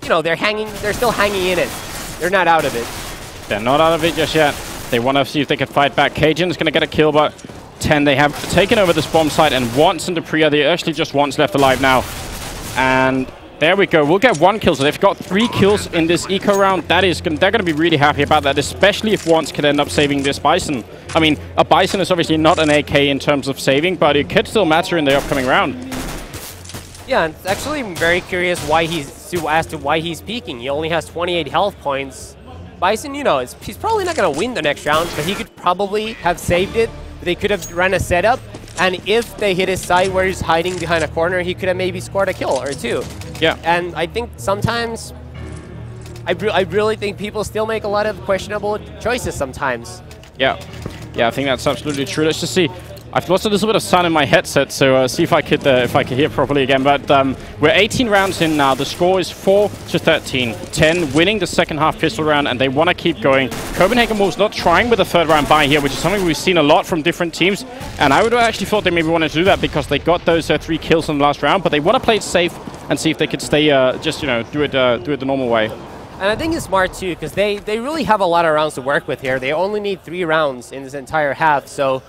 you know, they're still hanging in it. They're not out of it. They're not out of it just yet. They want to see if they can fight back. Cajun's going to get a kill, but 10, they have taken over this bomb site, and once and Dupree are they actually just once left alive now. And there we go. We'll get 1 kill. So they've got 3 kills in this eco round. They're going to be really happy about that, especially if once could end up saving this Bison. I mean, a Bison is obviously not an AK in terms of saving, but it could still matter in the upcoming round. Yeah, it's actually very curious why he's peaking. He only has 28 health points. Bison, you know, he's probably not going to win the next round, but he could probably have saved it. They could have run a setup, and if they hit his side where he's hiding behind a corner, he could have maybe scored a kill or 2. Yeah. And I think sometimes, I really think people still make a lot of questionable choices sometimes. Yeah. Yeah, I think that's absolutely true. Let's just see. I've lost a little bit of sound in my headset, so see if I could hear properly again. But we're 18 rounds in now. The score is 4-13. 10 winning the second half pistol round, and they want to keep going. Copenhagen Wolves not trying with a 3rd round buy here, which is something we've seen a lot from different teams. And I would have actually thought they maybe wanted to do that because they got those 3 kills in the last round, but they want to play it safe and see if they could stay, just, you know, do it the normal way. And I think it's smart too, because they really have a lot of rounds to work with here. They only need 3 rounds in this entire half, so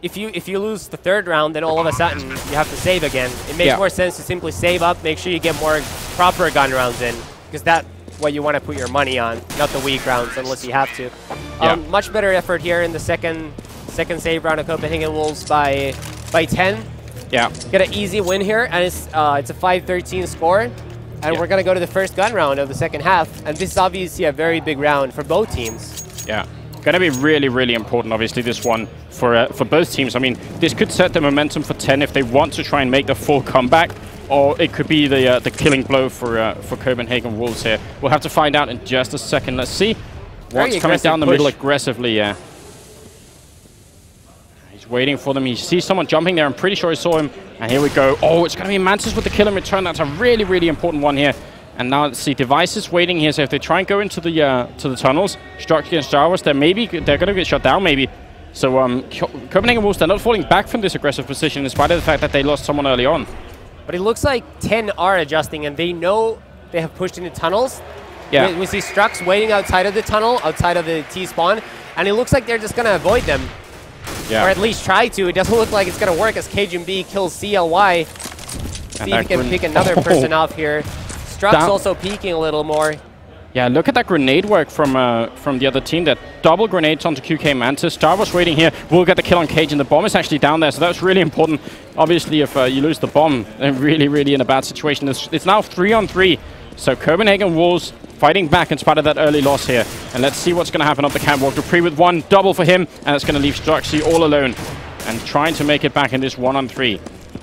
if you lose the 3rd round, then all of a sudden you have to save again. It makes more sense to simply save up, make sure you get more proper gun rounds in, because that's what you want to put your money on, not the weak rounds unless you have to. Much better effort here in the second save round of Copenhagen Wolves by 10. Yeah. Get an easy win here, and it's a 5-13 score. And we're going to go to the first gun round of the second half. And this is obviously a very big round for both teams. Yeah. Going to be really, really important, obviously, this one for both teams. I mean, this could set the momentum for 10 if they want to try and make the full comeback. Or it could be the killing blow for Copenhagen Wolves here. We'll have to find out in just a second. Let's see what's coming down the middle aggressively. Yeah. Waiting for them. He sees someone jumping there. I'm pretty sure he saw him. And here we go. Oh, it's going to be Mantis with the kill in return. That's a really, really important one here. And now let's see. Devices waiting here. So if they try and go into the tunnels, Struck against Jarvis, they're going to get shut down maybe. So Copenhagen Wolves, they're not falling back from this aggressive position in spite of the fact that they lost someone early on. But it looks like 10 are adjusting, and they know they have pushed into tunnels. Yeah. We see Strux waiting outside of the tunnel, outside of the T-spawn, and it looks like they're just going to avoid them. Yeah. Or at least try to. It doesn't look like it's going to work as Cajun B kills CLY. See if he can pick another person off here. Strux also peeking a little more. Yeah, look at that grenade work from the other team. That double grenades onto QK Mantis. Star was waiting here. We'll get the kill on Cajun. The bomb is actually down there, so that's really important. Obviously, if you lose the bomb, they're really, really in a bad situation. It's now 3-on-3. So Copenhagen Wolves fighting back in spite of that early loss here. And let's see what's going to happen up the catwalk. Dupree with 1 double for him, and it's going to leave Struxy all alone and trying to make it back in this 1-on-3.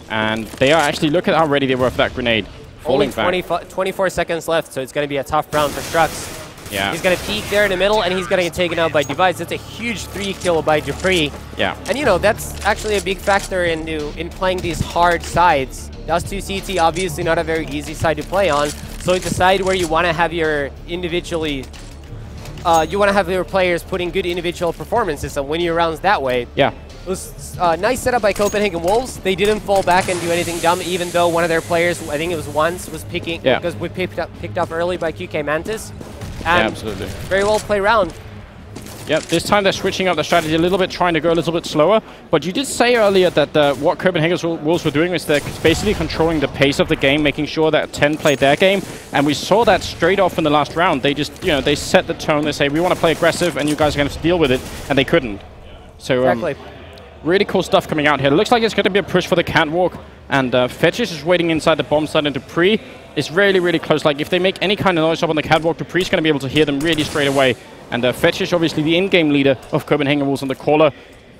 And they are actually, look at how ready they were for that grenade. Only 24 seconds left, so it's going to be a tough round for Strux. Yeah. He's going to peek there in the middle, and he's going to get taken out by Device. That's a huge 3-kill by Dupree. Yeah. And, you know, that's actually a big factor in playing these hard sides. Dust 2 CT, obviously not a very easy side to play on. So it's a side where you want to have your you want to have your players putting good individual performances and win your rounds that way. Yeah. It was nice setup by Copenhagen Wolves. They didn't fall back and do anything dumb, even though one of their players, I think it was once, was picking, because we picked up early by QK Mantis. And yeah, absolutely. Very well played round. Yep, this time they're switching up the strategy a little bit, trying to go a little bit slower. But you did say earlier that what Copenhagen Wolves were doing was they're basically controlling the pace of the game, making sure that 10 played their game. And we saw that straight off in the last round. They just, you know, they set the tone. They say, we want to play aggressive, and you guys are going to have to deal with it. And they couldn't. So, exactly. Really cool stuff coming out here. It looks like it's going to be a push for the catwalk. And Fetch's is waiting inside the bomb site, and Dupree is really, really close. Like, if they make any kind of noise up on the catwalk, Dupree's going to be able to hear them really straight away. And Fetch is obviously the in-game leader of Copenhagen Wolves on the caller.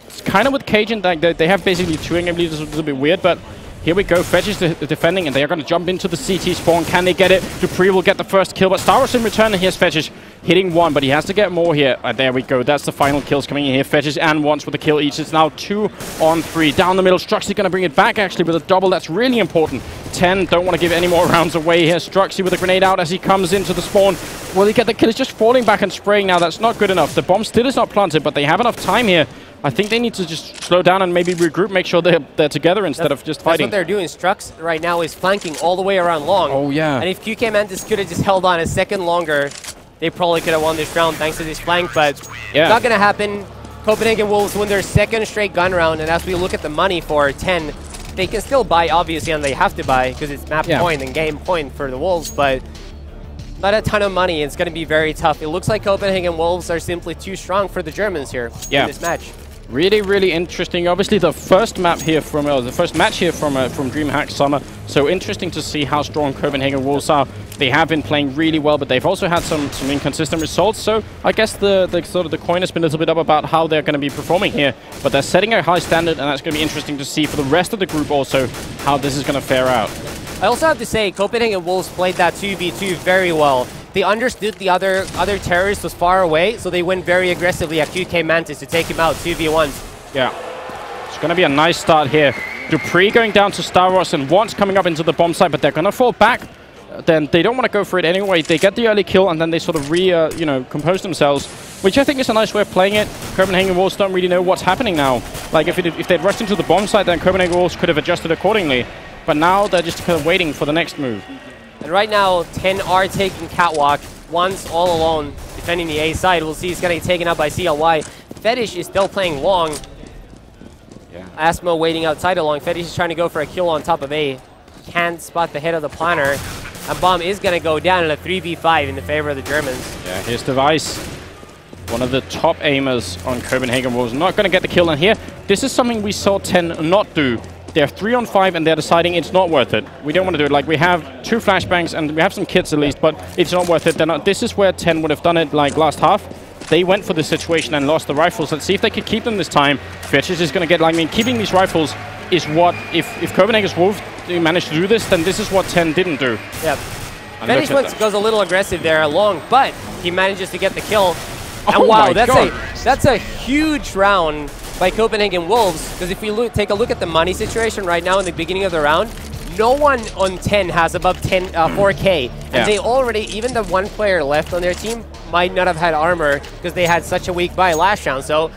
It's kind of with Cajun, like they have basically two in-game leaders, a little bit weird, but here we go. Fetch is defending, and they are going to jump into the CT spawn. Can they get it? Dupree will get the first kill, but Star Wars in return, and here's Fetch hitting one, but he has to get more here. There we go. That's the final kills coming in here. Fetch and Once with a kill each. It's now 2 on 3. Down the middle, Struxy going to bring it back, actually, with a double. That's really important. 10 don't want to give any more rounds away here. Struxy with a grenade out as he comes into the spawn. Will he get the kill? He's just falling back and spraying now. That's not good enough. The bomb still is not planted, but they have enough time here. I think they need to just slow down and maybe regroup, make sure they're together instead of just fighting. That's what they're doing. Strux right now is flanking all the way around long. Oh, yeah. And if QK Mantis could have just held on a second longer, they probably could have won this round thanks to this flank, but not going to happen. Copenhagen Wolves win their second straight gun round, and as we look at the money for 10, they can still buy, obviously, and they have to buy because it's map point and game point for the Wolves, but not a ton of money. It's going to be very tough. It looks like Copenhagen Wolves are simply too strong for the Germans here in this match. Really, really interesting. Obviously, the first map here from the first match here from Dreamhack Summer. So interesting to see how strong Copenhagen Wolves are. They have been playing really well, but they've also had some inconsistent results. So I guess the sort of the coin has been a little bit up about how they're going to be performing here. But they're setting a high standard, and that's going to be interesting to see for the rest of the group also how this is going to fare out. I also have to say, Copenhagen Wolves played that 2v2 very well. They understood the other terrorist was far away, so they went very aggressively at QK Mantis to take him out 2v1. Yeah, it's going to be a nice start here. Dupree going down to Star Wars and Once coming up into the bomb site, but they're going to fall back. Then they don't want to go for it anyway. They get the early kill, and then they sort of compose themselves, which I think is a nice way of playing it. Copenhagen Wolves don't really know what's happening now. Like, if they'd rushed into the bomb site, then Copenhagen Wolves could have adjusted accordingly. But now they're just kind of waiting for the next move. And right now, 10 are taking catwalk. Once all alone defending the A side. We'll see he's going to get taken out by CLY. Fetish is still playing long. Yeah. Asmo waiting outside along. Fetish is trying to go for a kill on top of A. Can't spot the head of the planner. And bomb is going to go down in a 3v5 in the favor of the Germans. Yeah, here's Device. One of the top aimers on Copenhagen Wolves. Not going to get the kill in here. This is something we saw 10 not do. They're 3 on 5 and they're deciding it's not worth it. We don't want to do it. Like, we have 2 flashbangs and we have some kits at least, but it's not worth it. They're not. This is where 10 would have done it like last half. They went for this situation and lost the rifles. Let's see if they could keep them this time. Fetches is going to get, like, I mean, keeping these rifles is what, if Copenhagen's Wolves managed to do this, then this is what 10 didn't do. Yep. Fetish goes a little aggressive there long, but he manages to get the kill. And wow, that's a huge round by Copenhagen Wolves, because if we take a look at the money situation right now in the beginning of the round, no one on 10 has above 4K. And they already, even the one player left on their team, might not have had armor because they had such a weak buy last round. So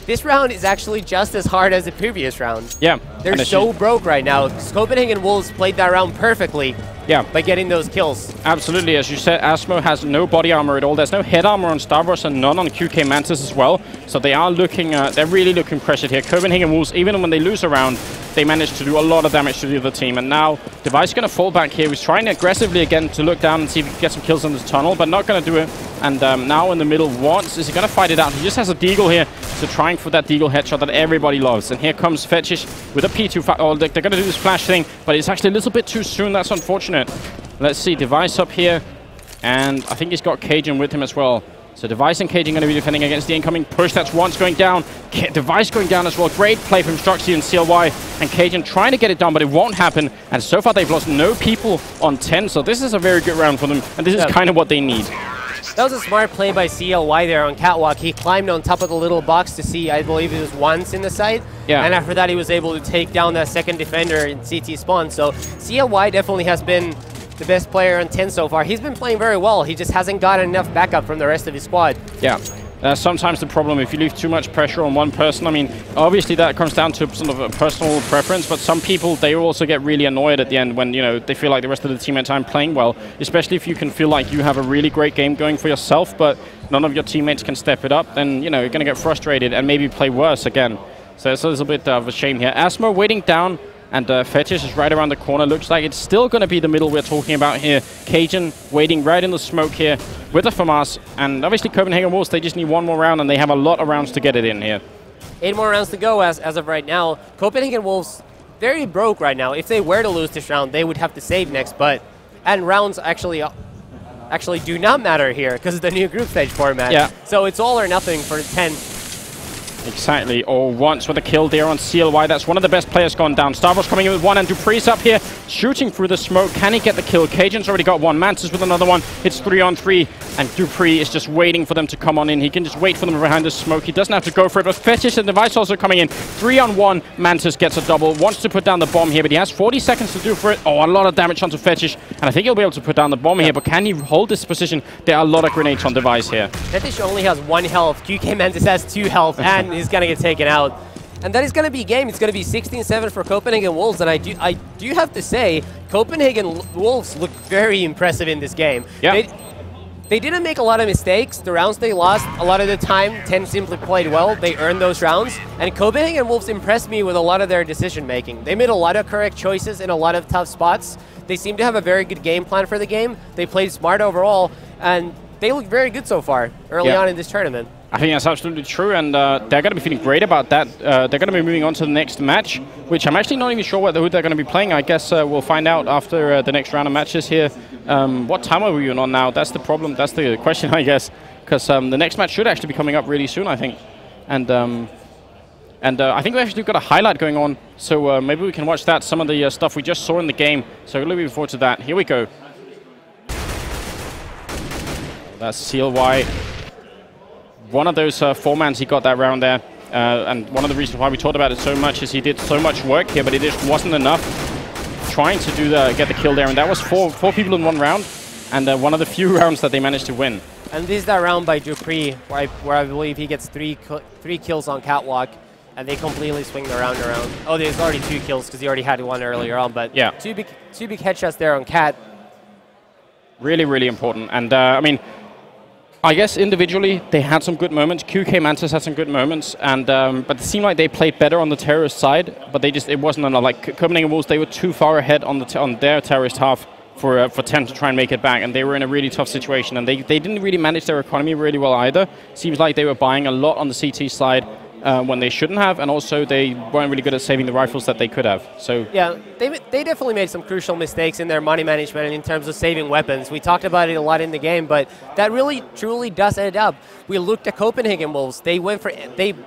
this round is actually just as hard as the previous round. Yeah. They're so broke right now. Copenhagen Wolves played that round perfectly. Yeah, by getting those kills. Absolutely, as you said, Asmo has no body armor at all. There's no head armor on Star Wars and none on QK Mantis as well. So they are looking, they're really looking pressured here. Copenhagen Wolves, even when they lose a round, they manage to do a lot of damage to the other team. And now Device is going to fall back here. He's trying aggressively again to look down and see if he can get some kills in this tunnel, but not going to do it. And now in the middle, Once, is he going to fight it out? He just has a deagle here, so trying for that deagle headshot that everybody loves. And here comes Fetish with a P2. Oh, they're going to do this flash thing, but it's actually a little bit too soon. That's unfortunate. Let's see, Device up here, and I think he's got Cajun with him as well. So Device and Cajun going to be defending against the incoming push. That's Once going down, Device going down as well. Great play from Struxy and CLY, and Cajun trying to get it done, but it won't happen. And so far they've lost no people on 10, so this is a very good round for them, and this is kind of what they need. That was a smart play by CLY there on catwalk. He climbed on top of the little box to see, I believe it was Once in the side. Yeah. And after that, he was able to take down that second defender in CT spawn. So CLY definitely has been the best player on 10 so far. He's been playing very well. He just hasn't gotten enough backup from the rest of his squad. Yeah. That's sometimes the problem if you leave too much pressure on one person. I mean, obviously that comes down to sort of a personal preference, but some people, they also get really annoyed at the end when, you know, they feel like the rest of the teammates aren't playing well, especially if you can feel like you have a really great game going for yourself, but none of your teammates can step it up, then, you know, you're going to get frustrated and maybe play worse again. So it's a little bit of a shame here. Asmo waiting down, and Fetish is right around the corner. Looks like it's still going to be the middle we're talking about here. Cajun waiting right in the smoke here with the FAMAS. And obviously Copenhagen Wolves, they just need one more round, and they have a lot of rounds to get it in here. 8 more rounds to go as of right now. Copenhagen Wolves, very broke right now. If they were to lose this round, they would have to save next. And rounds actually do not matter here because of the new group stage format. Yeah. So it's all or nothing for 10. Exactly, or once with a kill there on CLY. That's one of the best players gone down. Starbucks coming in with one, and Dupree's up here, shooting through the smoke. Can he get the kill? Cajun's already got one. Mantis with another one. It's 3-on-3, and Dupree is just waiting for them to come on in. He can just wait for them behind the smoke. He doesn't have to go for it, but Fetish and Device also coming in. 3-on-1, Mantis gets a double. Wants to put down the bomb here, but he has 40 seconds to do for it. Oh, a lot of damage onto Fetish, and I think he'll be able to put down the bomb here, but can he hold this position? There are a lot of grenades on Device here. Fetish only has 1 health. QK Mantis has 2 health, and he's going to get taken out. And that is going to be game. It's going to be 16-7 for Copenhagen Wolves, and I do have to say, Copenhagen Wolves look very impressive in this game. Yeah. They didn't make a lot of mistakes. The rounds they lost, a lot of the time, 10 simply played well. They earned those rounds. And Copenhagen Wolves impressed me with a lot of their decision-making. They made a lot of correct choices in a lot of tough spots. They seem to have a very good game plan for the game. They played smart overall, and they look very good so far early on in this tournament. I think that's absolutely true, and they're going to be feeling great about that. They're going to be moving on to the next match, which I'm actually not even sure who they're going to be playing. I guess we'll find out after the next round of matches here. What time are we on now? That's the problem. That's the question, I guess, because the next match should actually be coming up really soon, I think. And I think we actually got a highlight going on, so maybe we can watch that, some of the stuff we just saw in the game. So looking forward to that. Here we go. That's CLY. One of those 4-mans he got that round there, and one of the reasons why we talked about it so much is he did so much work here, but it just wasn't enough trying to get the kill there, and that was four people in one round, and one of the few rounds that they managed to win. And this is that round by Dupree, where I believe he gets three kills on Catwalk, and they completely swing the round around. Oh, there's already 2 kills because he already had one earlier on, but yeah, two big headshots there on Cat. Really, really important, and I mean, I guess individually they had some good moments. QK Mantis had some good moments, and but it seemed like they played better on the terrorist side. But it wasn't enough. Like Copenhagen Wolves, they were too far ahead on their terrorist half for 10 to try and make it back, and they were in a really tough situation. And they didn't really manage their economy really well either. Seems like they were buying a lot on the CT side when they shouldn't have, and also they weren't really good at saving the rifles that they could have. So yeah, they definitely made some crucial mistakes in their money management in terms of saving weapons. We talked about it a lot in the game, but that really truly does add up. We looked at Copenhagen Wolves. They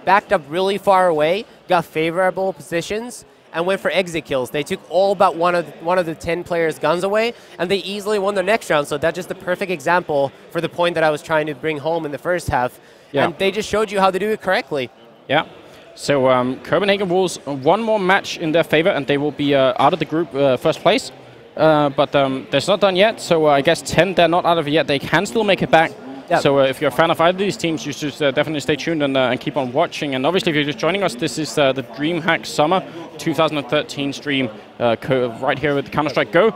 backed up really far away, got favorable positions, and went for exit kills. They took all but one of the 10 players' guns away, and they easily won the next round. So that's just the perfect example for the point that I was trying to bring home in the first half. Yeah. And they just showed you how to do it correctly. Yeah. So Copenhagen Wolves, one more match in their favor, and they will be out of the group first place. But that's not done yet, so I guess 10, they're not out of it yet. They can still make it back. Yep. So if you're a fan of either of these teams, you should definitely stay tuned and keep on watching. And obviously, if you're just joining us, this is the Dreamhack Summer 2013 stream right here with Counter-Strike Go.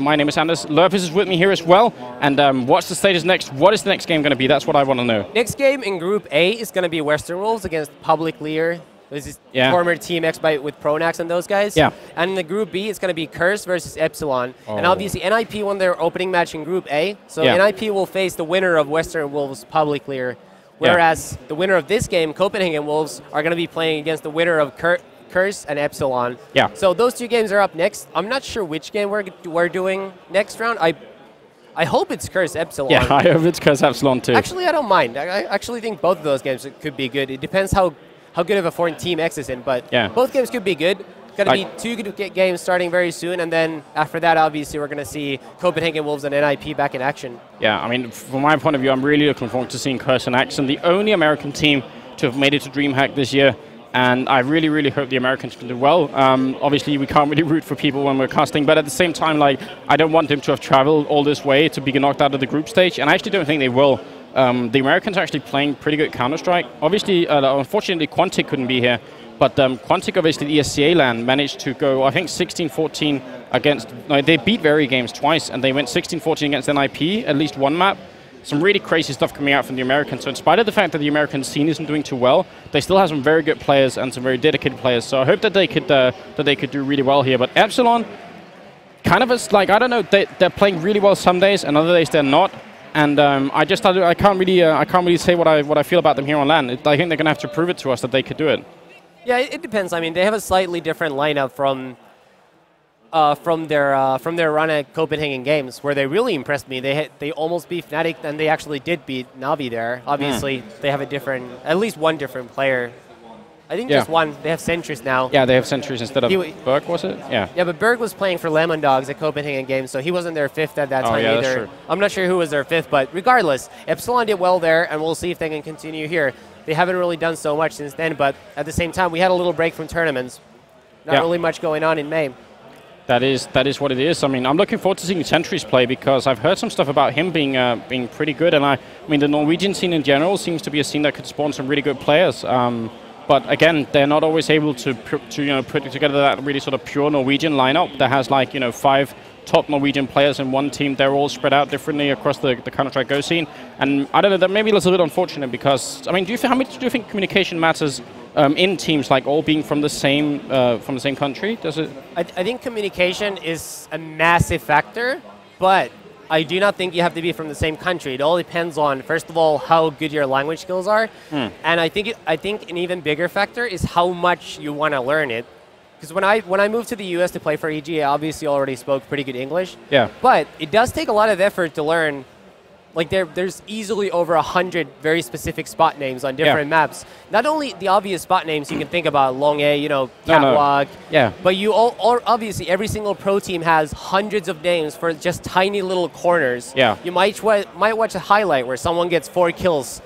My name is Anders. Lurpus is with me here as well. And what's the status next? What is the next game going to be? That's what I want to know. Next game in Group A is going to be Western Wolves against Public Lear. This is former Team X with Pronax and those guys. Yeah. And in the Group B, it's going to be Curse versus Epsilon. Oh. And obviously, NIP won their opening match in Group A. So NIP will face the winner of Western Wolves Public Lear. Whereas the winner of this game, Copenhagen Wolves, are going to be playing against the winner of Curse and Epsilon. Yeah. So those 2 games are up next. I'm not sure which game we're doing next round. I hope it's Curse Epsilon. Yeah, I hope it's Curse Epsilon too. Actually, I don't mind. I actually think both of those games could be good. It depends how good of a form Team X is in, but both games could be good. Going to be 2 good games starting very soon, and then after that, obviously, we're going to see Copenhagen Wolves and NIP back in action. Yeah, I mean, from my point of view, I'm really looking forward to seeing Curse in action, the only American team to have made it to Dreamhack this year, and I really, really hope the Americans can do well. Obviously, we can't really root for people when we're casting, but at the same time, like, I don't want them to have traveled all this way to be knocked out of the group stage, and I actually don't think they will. The Americans are actually playing pretty good Counter-Strike. Obviously, unfortunately, Quantic couldn't be here. But Quantic, obviously, the ESCA LAN managed to go, I think, 16-14 against... No, they beat Very Games twice, and they went 16-14 against NIP, at least one map. Some really crazy stuff coming out from the Americans. So in spite of the fact that the American scene isn't doing too well, they still have some very good players and some very dedicated players. So I hope that they could do really well here. But Epsilon, kind of like, I don't know, they're playing really well some days, and other days they're not. And I can't really say what I feel about them here on LAN. I think they're going to have to prove it to us that they could do it. Yeah, it depends. I mean, they have a slightly different lineup from their run at Copenhagen Games, where they really impressed me. They almost beat Fnatic, and they actually did beat Navi there. Obviously, they have at least one different player. I think just one. They have Sentries now. Yeah, they have Sentries instead of Berg, was it? Yeah. Yeah, but Berg was playing for Lemon Dogs at Copenhagen Games, so he wasn't their fifth at that time either. That's true. I'm not sure who was their fifth, but regardless, Epsilon did well there, and we'll see if they can continue here. They haven't really done so much since then, but at the same time, we had a little break from tournaments. Not really much going on in May. That is what it is. I mean, I'm looking forward to seeing Sentries play because I've heard some stuff about him being pretty good, and I mean the Norwegian scene in general seems to be a scene that could spawn some really good players. But again, they're not always able to put together that really sort of pure Norwegian lineup that has 5 top Norwegian players in one team. They're all spread out differently across the Counter-Strike Go scene, and I don't know. That maybe a little bit unfortunate because I mean, how much do you think communication matters in teams, like all being from the same country? Does it? I think communication is a massive factor, but I do not think you have to be from the same country. It all depends on, first of all, how good your language skills are, and I think an even bigger factor is how much you want to learn it. Because when I moved to the US to play for EG, I obviously already spoke pretty good English. Yeah. But it does take a lot of effort to learn. Like there's easily over 100 very specific spot names on different maps. Not only the obvious spot names you can think about, Long A, Catwalk. Yeah. But obviously every single pro team has hundreds of names for just tiny little corners. Yeah. You might watch a highlight where someone gets 4 kills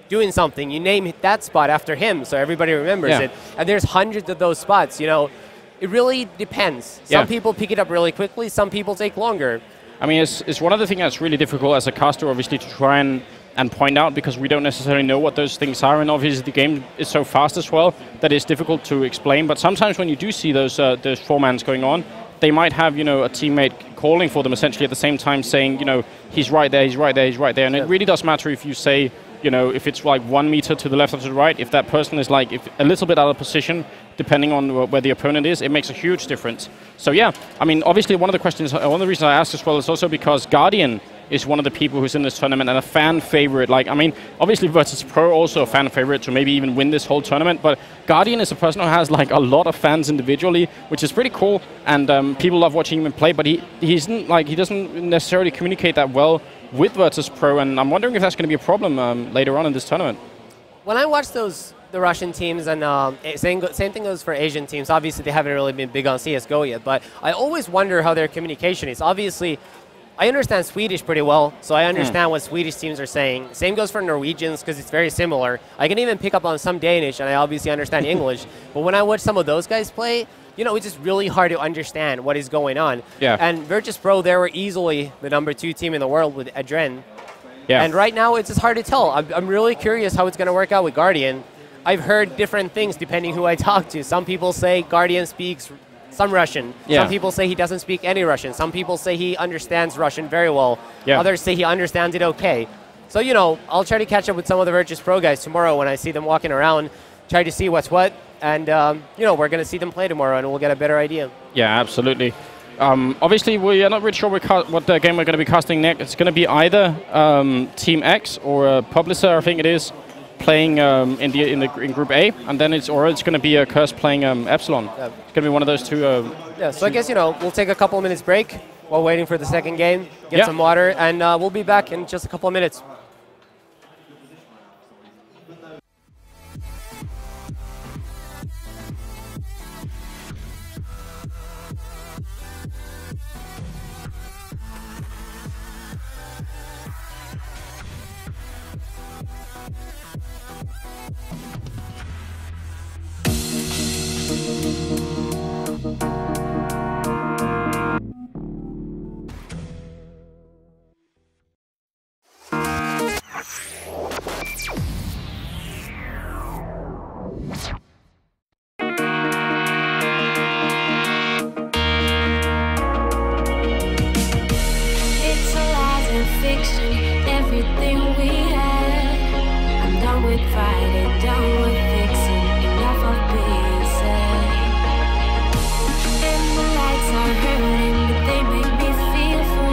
doing something. You name that spot after him, so everybody remembers it. And there's hundreds of those spots. It really depends. Some people pick it up really quickly. Some people take longer. I mean, it's one of the things that's really difficult as a caster, obviously, to try and point out because we don't necessarily know what those things are, and obviously the game is so fast as well that it's difficult to explain. But sometimes when you do see those four-mans going on, they might have a teammate calling for them essentially at the same time, saying he's right there, he's right there, he's right there, and it really does matter if you say if it's like 1 meter to the left or to the right, if that person is if a little bit out of position, depending on where the opponent is, it makes a huge difference. So yeah, I mean, obviously one of the reasons I asked as well is also because Guardian is one of the people who's in this tournament and a fan favorite. I mean, obviously Virtus Pro also a fan favorite to maybe even win this whole tournament, but Guardian is a person who has a lot of fans individually, which is pretty cool, and people love watching him play, but he doesn't necessarily communicate that well with Virtus Pro, and I'm wondering if that's going to be a problem later on in this tournament. When I watch the Russian teams, and same thing goes for Asian teams. Obviously, they haven't really been big on CSGO yet, but I always wonder how their communication is. Obviously, I understand Swedish pretty well, so I understand what Swedish teams are saying. Same goes for Norwegians, because it's very similar. I can even pick up on some Danish, and I obviously understand English. But when I watch some of those guys play, it's just really hard to understand what is going on. Yeah. And Virtus Pro, they were easily the #2 team in the world with Adren. Yeah. And right now, it's just hard to tell. I'm really curious how it's going to work out with Guardian. I've heard different things depending who I talk to. Some people say Guardian speaks some Russian. Yeah. Some people say he doesn't speak any Russian. Some people say he understands Russian very well. Yeah. Others say he understands it okay. So, I'll try to catch up with some of the Virtus Pro guys tomorrow when I see them walking around, try to see what's what, and, we're going to see them play tomorrow, and we'll get a better idea. Yeah, absolutely. Obviously, we are not really sure what game we're going to be casting next. It's going to be either Team X or Publisher, I think it is, playing in Group A, and then it's going to be a Curse playing Epsilon. Yeah. It's going to be one of those two. So I guess we'll take a couple of minutes break while waiting for the second game, get some water, and we'll be back in just a couple of minutes.